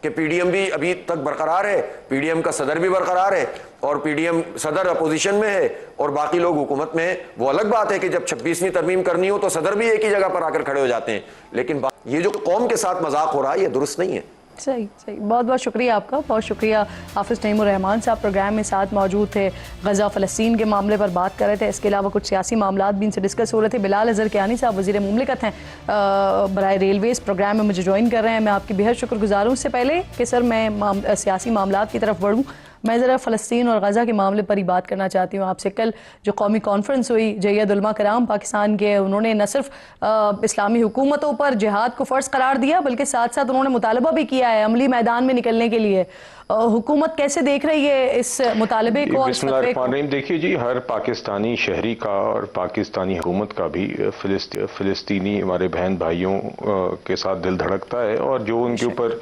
کہ پی ڈی ایم بھی ابھی تک برقرار ہے, پی ڈی ایم کا صدر بھی برقرار ہے, اور پی ڈی ایم صدر اپوزیشن میں ہے اور باقی لوگ حکومت میں ہیں. وہ الگ بات ہے کہ جب 26ویں ترمیم کرنی ہو تو صدر بھی ایک ہی جگہ پر آ کر کھڑے ہو جاتے ہیں, لیکن یہ جو قوم کے ساتھ مذاق ہو رہا ہے یہ درست نہیں ہے. صحیح. بہت بہت شکریہ آپ کا, بہت شکریہ. حافظ نعیم الرحمان صاحب پروگرام میں ساتھ موجود تھے, غزہ فلسطین کے معاملے پر بات کر رہے تھے. اس کے علاوہ کچھ سیاسی معاملات بھی ان سے ڈسکس ہو رہے تھے. بلال اظہر کیانی صاحب وزیر مملکت ہیں برائے ریلویز, پروگرام میں مجھے جوائن کر رہے ہیں. میں آپ کی بہت شکر گزار ہوں. اس سے پہلے کہ سر میں سیاسی معاملات کی طرف بڑھوں, میں ذرا فلسطین اور غزہ کے معاملے پر ہی بات کرنا چاہتی ہوں آپ سے. کل جو قومی کانفرنس ہوئی, جید علماء کرام پاکستان کے, انہوں نے نہ صرف اسلامی حکومتوں پر جہاد کو فرض قرار دیا بلکہ ساتھ ساتھ انہوں نے مطالبہ بھی کیا ہے عملی میدان میں نکلنے کے لیے. حکومت کیسے دیکھ رہی ہے اس مطالبے کو؟ بسم اللہ الرحمن الرحیم. دیکھیے جی, ہر پاکستانی شہری کا اور پاکستانی حکومت کا بھی فلسطینی ہمارے بہن بھائیوں کے ساتھ دل دھڑکتا ہے, اور جو ان کے اوپر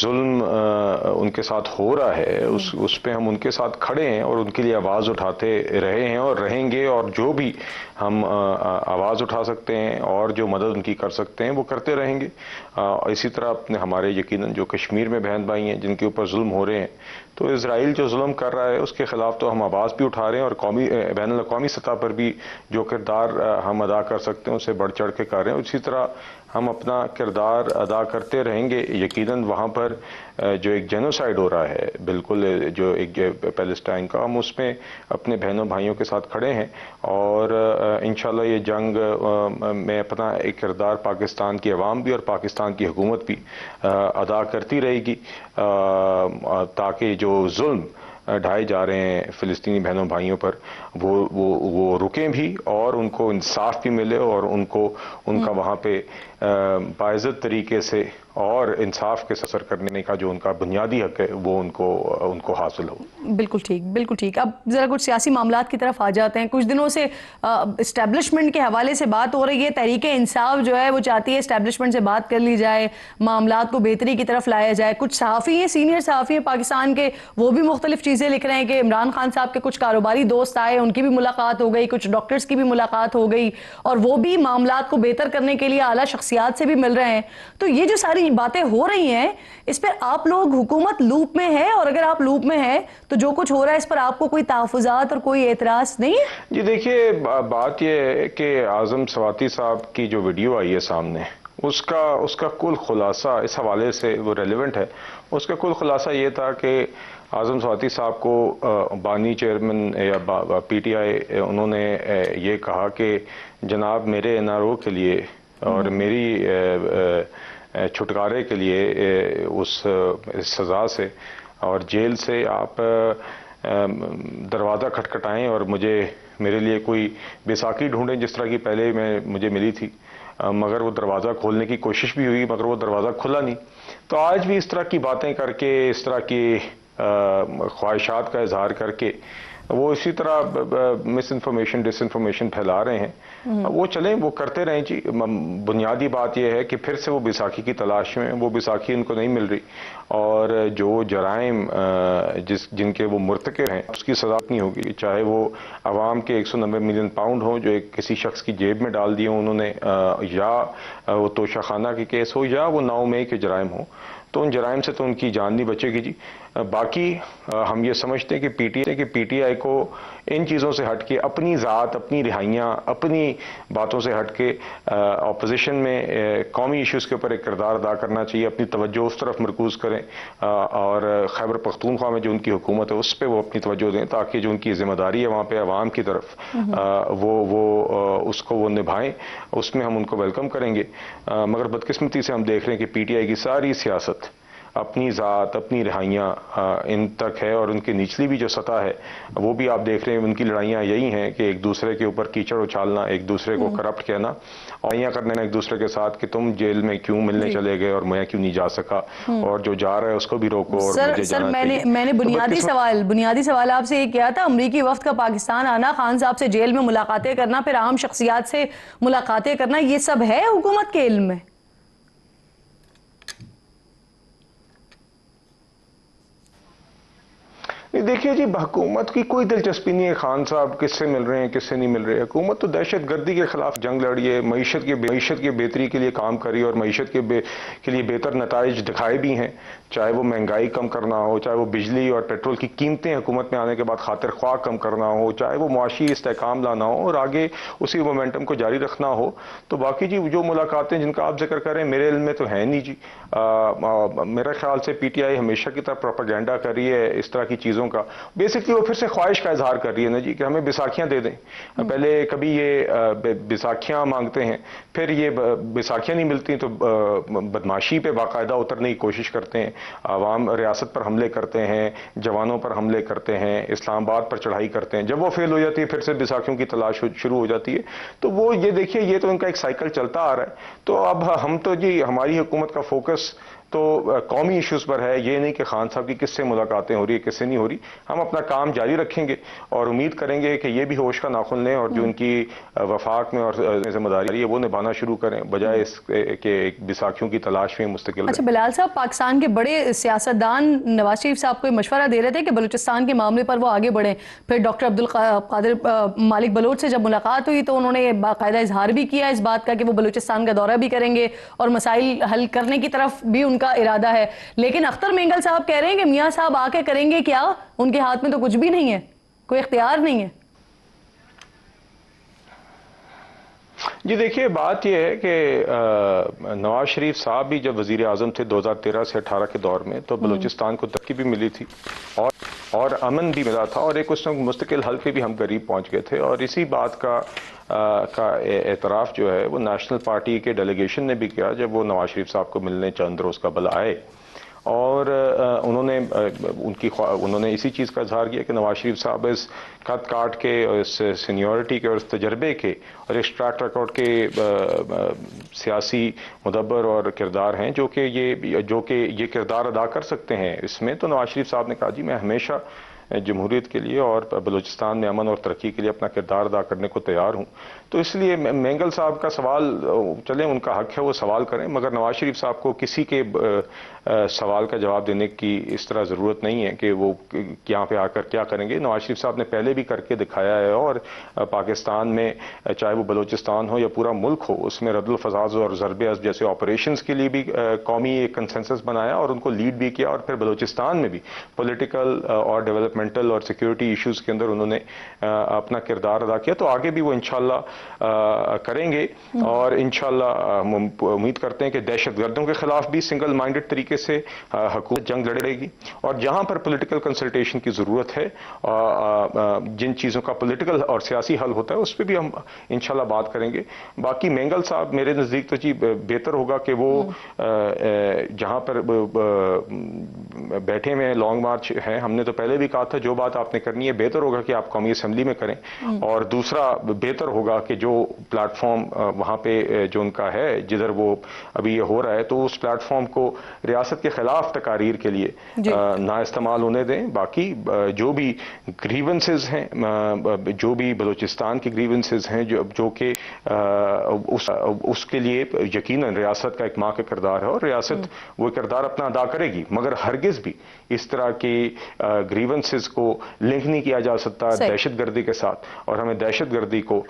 ظلم ان کے ساتھ ہو رہا ہے اس پہ ہم ان کے ساتھ کھڑے ہیں اور ان کے لیے آواز اٹھاتے رہے ہیں اور رہیں گے, اور جو بھی ہم آواز اٹھا سکتے ہیں اور جو مدد ان کی کر سکتے ہیں وہ کرتے رہیں گے. اسی طرح اپنے ہمارے یقیناً جو کشمیر میں بہن بھائی ہیں جن کے اوپر ظلم ہو رہے ہیں, تو اسرائیل جو ظلم کر رہا ہے اس کے خلاف تو ہم آواز بھی اٹھا رہے ہیں, اور بین الاقوامی سطح پر بھی جو کردار ہم ادا کر سکتے ہیں اسے بڑھ چڑھ کے کر رہے ہیں. اسی طرح ہم اپنا کردار ادا کرتے رہیں گے. یقیناً وہاں پر جو ایک جینوسائیڈ ہو رہا ہے بالکل جو ایک پیلسٹائن کا, ہم اس میں اپنے بہنوں بھائیوں کے ساتھ کھڑے ہیں, اور انشاءاللہ یہ جنگ میں اپنا ایک کردار پاکستان کی عوام بھی اور پاکستان کی حکومت بھی ادا کرتی رہے گی, تاکہ جو ظلم ڈھائے جا رہے ہیں فلسطینی بہنوں بھائیوں پر وہ رکیں بھی, اور ان کو انصاف بھی ملے, اور ان کا وہاں پہ باعزت طریقے سے اور انصاف کے سر کرنے کا جو ان کا بنیادی حق ہے وہ ان کو حاصل ہو. بالکل ٹھیک, بالکل ٹھیک. اب ذرا کچھ سیاسی معاملات کی طرف آ جاتے ہیں. کچھ دنوں سے اسٹیبلشمنٹ کے حوالے سے بات ہو رہی ہے. تحریک انصاف جو ہے وہ چاہتی ہے اسٹیبلشمنٹ سے بات کر لی جائے, معاملات کو بہتری کی طرف لایا جائے. کچھ صحافی ہیں, سینئر صحافی ہیں پاکستان کے, وہ بھی مختلف چیزیں لکھ رہے ہیں کہ عمران خان صاحب کے کچھ کاروباری دوست آئے, ان کی بھی ملاقات ہو گئی, کچھ ڈاکٹرز کی بھی ملاقات ہو گئی, اور وہ بھی معاملات کو بہتر کرنے کے لیے اعلیٰ شخصیات سے بھی مل رہے ہیں. تو یہ جو ساری باتیں ہو رہی ہیں اس پر آپ لوگ, حکومت لوپ میں ہے, اور اگر آپ لوپ میں ہے تو جو کچھ ہو رہا ہے اس پر آپ کو کوئی تحفظات اور کوئی اعتراض نہیں ہے؟ جی دیکھیے, بات یہ ہے کہ اعظم سواتی صاحب کی جو ویڈیو آئی ہے سامنے, اس کا کل خلاصہ اس حوالے سے وہ ریلیونٹ ہے. اس کا کل خلاصہ یہ تھا کہ اعظم سواتی صاحب کو بانی چیئرمین یا پی ٹی آئی انہوں نے یہ کہا کہ جناب میرے این آر او کے لیے اور میری چھٹکارے کے لیے اس سزا سے اور جیل سے آپ دروازہ کھٹکھٹائیں اور میرے لیے کوئی بیساکھی ڈھونڈیں جس طرح کی پہلے مجھے ملی تھی. مگر وہ دروازہ کھولنے کی کوشش بھی ہوئی مگر وہ دروازہ کھلا نہیں. تو آج بھی اس طرح کی باتیں کر کے, اس طرح کی خواہشات کا اظہار کر کے وہ اسی طرح مس انفارمیشن ڈس انفارمیشن پھیلا رہے ہیں. وہ چلیں, وہ کرتے رہیں جی. بنیادی بات یہ ہے کہ پھر سے وہ بیساکھی کی تلاش میں, وہ بیساکھی ان کو نہیں مل رہی, اور جو جرائم جن کے وہ مرتکب ہیں اس کی سزا نہیں ہوگی, چاہے وہ عوام کے 190 ملین پاؤنڈ ہوں جو ایک کسی شخص کی جیب میں ڈال دیے انہوں نے, یا وہ توشہ خانہ کے کیس ہو, یا وہ 9 مئی کے جرائم ہوں. تو ان جرائم سے تو ان کی جان نہیں بچے گی جی. باقی ہم یہ سمجھتے ہیں کہ پی ٹی آئی کو ان چیزوں سے ہٹ کے اپنی ذات، اپنی رہائیاں، اپنی باتوں سے ہٹ کے اپوزیشن میں قومی ایشوز کے اوپر ایک کردار ادا کرنا چاہیے، اپنی توجہ اس طرف مرکوز کریں، اور خیبر پختونخوا میں جو ان کی حکومت ہے اس پہ وہ اپنی توجہ دیں، تاکہ جو ان کی ذمہ داری ہے وہاں پہ عوام کی طرف اس کو وہ نبھائیں۔ اس میں ہم ان کو ویلکم کریں گے، مگر بدقسمتی سے ہم دیکھ رہے ہیں کہ پی ٹی آئی کی ساری سیاست اپنی ذات، اپنی رہائیاں ان تک ہے، اور ان کی نچلی بھی جو سطح ہے وہ بھی آپ دیکھ رہے ہیں، ان کی لڑائیاں یہی ہیں کہ ایک دوسرے کے اوپر کیچڑ اچھالنا، ایک دوسرے کو کرپٹ کہنا، اور لڑائیاں کرنا ایک دوسرے کے ساتھ کہ تم جیل میں کیوں ملنے چلے گئے اور میں کیوں نہیں جا سکا، اور جو جا رہا ہے اس کو بھی روکو اور مجھے جانا چاہیے۔ میں نے بنیادی سوال آپ سے یہ کیا تھا، امریکی وفد کا پاکستان آنا، خان صاحب سے جیل میں ملاقاتیں کرنا، پھر عام شخصیات سے ملاقاتیں کرنا، یہ سب ہے حکومت کے علم میں؟ دیکھیے جی، حکومت کی کوئی دلچسپی نہیں ہے خان صاحب کس سے مل رہے ہیں کس سے نہیں مل رہے۔ حکومت تو دہشت گردی کے خلاف جنگ لڑی ہے، معیشت کی بہتری کے لیے کام کری، اور معیشت کے لیے بہتر نتائج دکھائے بھی ہیں، چاہے وہ مہنگائی کم کرنا ہو، چاہے وہ بجلی اور پیٹرول کی قیمتیں حکومت میں آنے کے بعد خاطر خواہ کم کرنا ہو، چاہے وہ معاشی استحکام لانا ہو اور آگے اسی مومنٹم کو جاری رکھنا ہو۔ تو باقی جی جو ملاقاتیں جن کا آپ ذکر کریں میرے علم میں تو ہیں نہیں جی۔ میرے خیال سے پی ٹی آئی ہمیشہ کی طرح پروپیگنڈا کر رہی ہے اس طرح کی چیزوں کا، بیسکلی وہ پھر سے خواہش کا اظہار کر رہی ہے نا جی کہ ہمیں بیساکھیاں دے دیں۔ پہلے کبھی یہ بیساکھیاں مانگتے ہیں، پھر یہ بیساکھیاں نہیں ملتی تو بدماشی پہ باقاعدہ اترنے کی کوشش کرتے ہیں، عوام ریاست پر حملے کرتے ہیں، جوانوں پر حملے کرتے ہیں، اسلام آباد پر چڑھائی کرتے ہیں، جب وہ فیل ہو جاتی ہے پھر سے بیساکھیوں کی تلاش شروع ہو جاتی ہے۔ تو وہ یہ دیکھیے یہ تو ان کا ایک سائیکل چلتا آ رہا ہے۔ تو اب ہم تو جی ہماری حکومت کا فوکس تو قومی ایشوز پر ہے، یہ نہیں کہ خان صاحب کی کس سے ملاقاتیں ہو رہی ہے کس سے نہیں ہو رہی۔ ہم اپنا کام جاری رکھیں گے اور امید کریں گے کہ یہ بھی ہوش کا ناخن لیں اور جو ان کی وفاق میں اور ذمہ داری ہے وہ نبھانا شروع کریں، بجائے اس کے بیساکھیوں کی تلاش میں مستقل رہیں۔ اچھا بلال صاحب، پاکستان کے بڑے سیاستدان نواز شریف صاحب کو مشورہ دے رہے تھے کہ بلوچستان کے معاملے پر وہ آگے بڑھیں، پھر ڈاکٹر عبدالقادر مالک بلوچ سے جب ملاقات ہوئی تو انہوں نے باقاعدہ اظہار بھی کیا اس بات کا کہ وہ بلوچستان کا دورہ بھی کریں گے اور مسائل حل کرنے کی طرف بھی ان کا ارادہ ہے، لیکن اختر مینگل صاحب کہہ رہے ہیں کہ میاں صاحب آ کے کریں گے کیا، ان کے ہاتھ میں تو کچھ بھی نہیں ہے، کوئی اختیار نہیں ہے۔ جی دیکھیے بات یہ ہے کہ نواز شریف صاحب بھی جب وزیر اعظم تھے 2013 سے 18 کے دور میں تو بلوچستان کو ترقی بھی ملی تھی اور امن بھی ملا تھا، اور ایک اس وقت مستقل حل پہ بھی ہم قریب پہنچ گئے تھے، اور اسی بات کا اعتراف جو ہے وہ نیشنل پارٹی کے ڈیلیگیشن نے بھی کیا جب وہ نواز شریف صاحب کو ملنے چند روز قبل آئے، اور انہوں نے اسی چیز کا اظہار کیا کہ نواز شریف صاحب اس قد کاٹ کے اور اس سینیورٹی کے اور اس تجربے کے اور اس ٹریک ریکارڈ کے سیاسی مدبر اور کردار ہیں جو کہ یہ کردار ادا کر سکتے ہیں اس میں۔ تو نواز شریف صاحب نے کہا جی میں ہمیشہ جمہوریت کے لیے اور بلوچستان میں امن اور ترقی کے لیے اپنا کردار ادا کرنے کو تیار ہوں۔ تو اس لیے مینگل صاحب کا سوال چلیں ان کا حق ہے وہ سوال کریں، مگر نواز شریف صاحب کو کسی کے سوال کا جواب دینے کی اس طرح ضرورت نہیں ہے کہ وہ یہاں پہ آ کر کیا کریں گے۔ نواز شریف صاحب نے پہلے بھی کر کے دکھایا ہے، اور پاکستان میں چاہے وہ بلوچستان ہو یا پورا ملک ہو اس میں رد الفظاظ اور ضرب عضب جیسے آپریشنز کے لیے بھی قومی ایک کنسنسس بنایا اور ان کو لیڈ بھی کیا، اور پھر بلوچستان میں بھی پولیٹیکل اور ڈیولپمنٹل اور سیکیورٹی ایشوز کے اندر انہوں نے اپنا کردار ادا کیا۔ تو آگے بھی وہ انشاءاللہ کریں گے، اور انشاءاللہ ہم امید کرتے ہیں کہ دہشت گردوں کے خلاف بھی سنگل مائنڈڈ طریقے سے حکومت جنگ لڑے گی، اور جہاں پر پولیٹیکل کنسلٹیشن کی ضرورت ہے جن چیزوں کا پولیٹیکل اور سیاسی حل ہوتا ہے اس پہ بھی ہم انشاءاللہ بات کریں گے۔ باقی مینگل صاحب میرے نزدیک تو جی بہتر ہوگا کہ وہ جہاں پر بیٹھے ہوئے لانگ مارچ ہیں، ہم نے تو پہلے بھی کہا تھا جو بات آپ نے کرنی ہے بہتر ہوگا کہ آپ قومی اسمبلی میں کریں، اور دوسرا بہتر ہوگا کہ جو پلیٹ فارم وہاں پہ جو ان کا ہے جدھر وہ ابھی یہ ہو رہا ہے تو اس پلیٹ فارم کو ریاست کے خلاف تقاریر کے لیے نہ استعمال ہونے دیں۔ باقی جو بھی گریونسز ہیں، جو بھی بلوچستان کی گریونسز ہیں جو کہ اس کے لیے یقیناً ریاست کا ایک ماں کا کردار ہے، اور ریاست وہ کردار اپنا ادا کرے گی، مگر ہرگز بھی اس طرح کی گریونسز grievances کو لنک نہیں کیا جا سکتا دہشت گردی کے ساتھ، اور ہمیں دہشت گردی کو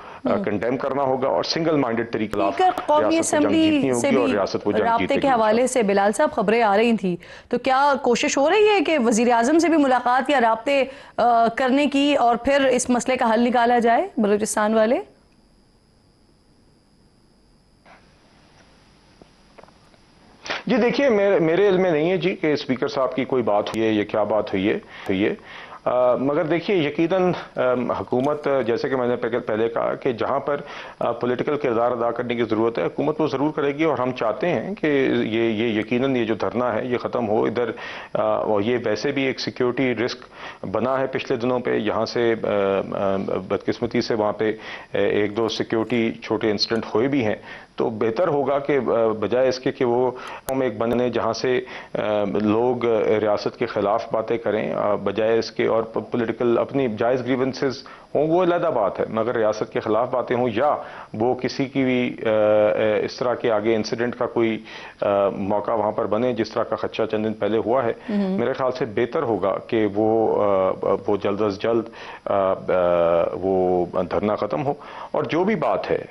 کنڈیم کرنا ہوگا اور سنگل مائنڈڈ طریقے قومی اسمبلی سے بھی رابطے کے حوالے سے بلال صاحب خبریں آ رہی تھیں، تو کیا کوشش ہو رہی ہے کہ وزیر اعظم سے بھی ملاقات یا رابطے کرنے کی اور پھر اس مسئلے کا حل نکالا جائے بلوچستان والے؟ جی دیکھیے، میرے علم میں نہیں ہے جی کہ اسپیکر صاحب کی کوئی بات ہوئی ہے یا کیا بات ہوئی ہے، مگر دیکھیے یقیناً حکومت، جیسے کہ میں نے پہلے کہا کہ جہاں پر پولیٹیکل کردار ادا کرنے کی ضرورت ہے حکومت وہ ضرور کرے گی، اور ہم چاہتے ہیں کہ یہ یقیناً یہ جو دھرنا ہے یہ ختم ہو ادھر، اور یہ ویسے بھی ایک سیکیورٹی رسک بنا ہے پچھلے دنوں پہ، یہاں سے بدقسمتی سے وہاں پہ ایک دو سیکیورٹی چھوٹے انسیڈنٹ ہوئے بھی ہیں، تو بہتر ہوگا کہ بجائے اس کے کہ وہ ایک بنے جہاں سے لوگ ریاست کے خلاف باتیں کریں، بجائے اس کے اور پولیٹیکل اپنی جائز گریونسز ہوں وہ علیحدہ بات ہے، مگر ریاست کے خلاف باتیں ہوں یا وہ کسی کی بھی اس طرح کے آگے انسیڈنٹ کا کوئی موقع وہاں پر بنے جس طرح کا خدشہ چند دن پہلے ہوا ہے، میرے خیال سے بہتر ہوگا کہ وہ جلد از جلد وہ دھرنا ختم ہو، اور جو بھی بات ہے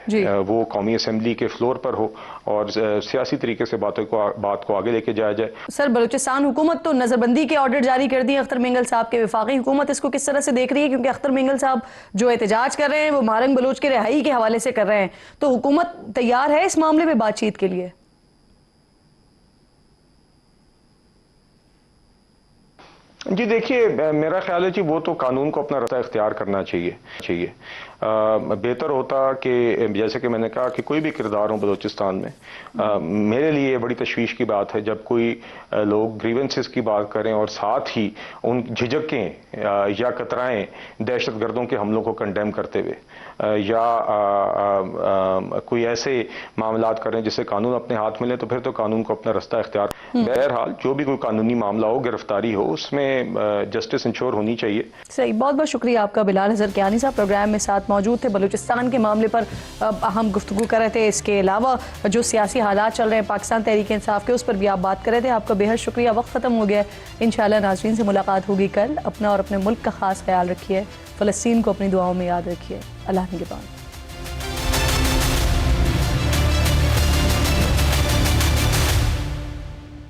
وہ قومی اسمبلی کے فلور پر ہو اور سیاسی طریقے سے بات کو آگے لے کے جایا جائے۔ سر، بلوچستان حکومت تو نظر بندی کے آرڈر جاری کر دیے اختر مینگل صاحب کے، وفاقی حکومت اس کو کس طرح سے دیکھ رہی ہے؟ کیونکہ اختر مینگل صاحب جو احتجاج کر رہے ہیں وہ مارنگ بلوچ کے رہائی کے حوالے سے کر رہے ہیں، تو حکومت تیار ہے اس معاملے میں بات چیت کے لیے؟ جی دیکھیے، میرا خیال ہے جی وہ تو قانون کو اپنا رستہ اختیار کرنا چاہیے۔ بہتر ہوتا کہ جیسے کہ میں نے کہا کہ کوئی بھی کردار ہوں بلوچستان میں، میرے لیے بڑی تشویش کی بات ہے جب کوئی لوگ گریونسز کی بات کریں اور ساتھ ہی ان جھجکیں یا کترائیں دہشت گردوں کے حملوں کو کنڈیم کرتے ہوئے، یا کوئی ایسے معاملات کریں جس سے قانون اپنے ہاتھ میں لے، تو پھر تو قانون کو اپنا رستہ اختیار۔ بہرحال جو بھی کوئی قانونی معاملہ ہو، گرفتاری ہو، اس میں جسٹس انشور ہونی چاہیے۔ صحیح، بہت بہت شکریہ آپ کا بلال حضر کیانی صاحب، پروگرام میں ساتھ موجود تھے، بلوچستان کے معاملے پر ہم گفتگو کر رہے تھے، اس کے علاوہ جو سیاسی حالات چل رہے ہیں پاکستان تحریک انصاف کے اس پر بھی آپ بات کر رہے تھے۔ آپ کا بے حد شکریہ، وقت ختم ہو گیا ہے، انشاءاللہ ناظرین سے ملاقات ہوگی کل۔ اپنا اور اپنے ملک کا خاص خیال رکھیے، فلسطین کو اپنی دعاؤں میں یاد رکھیے، اللہ نگہبان۔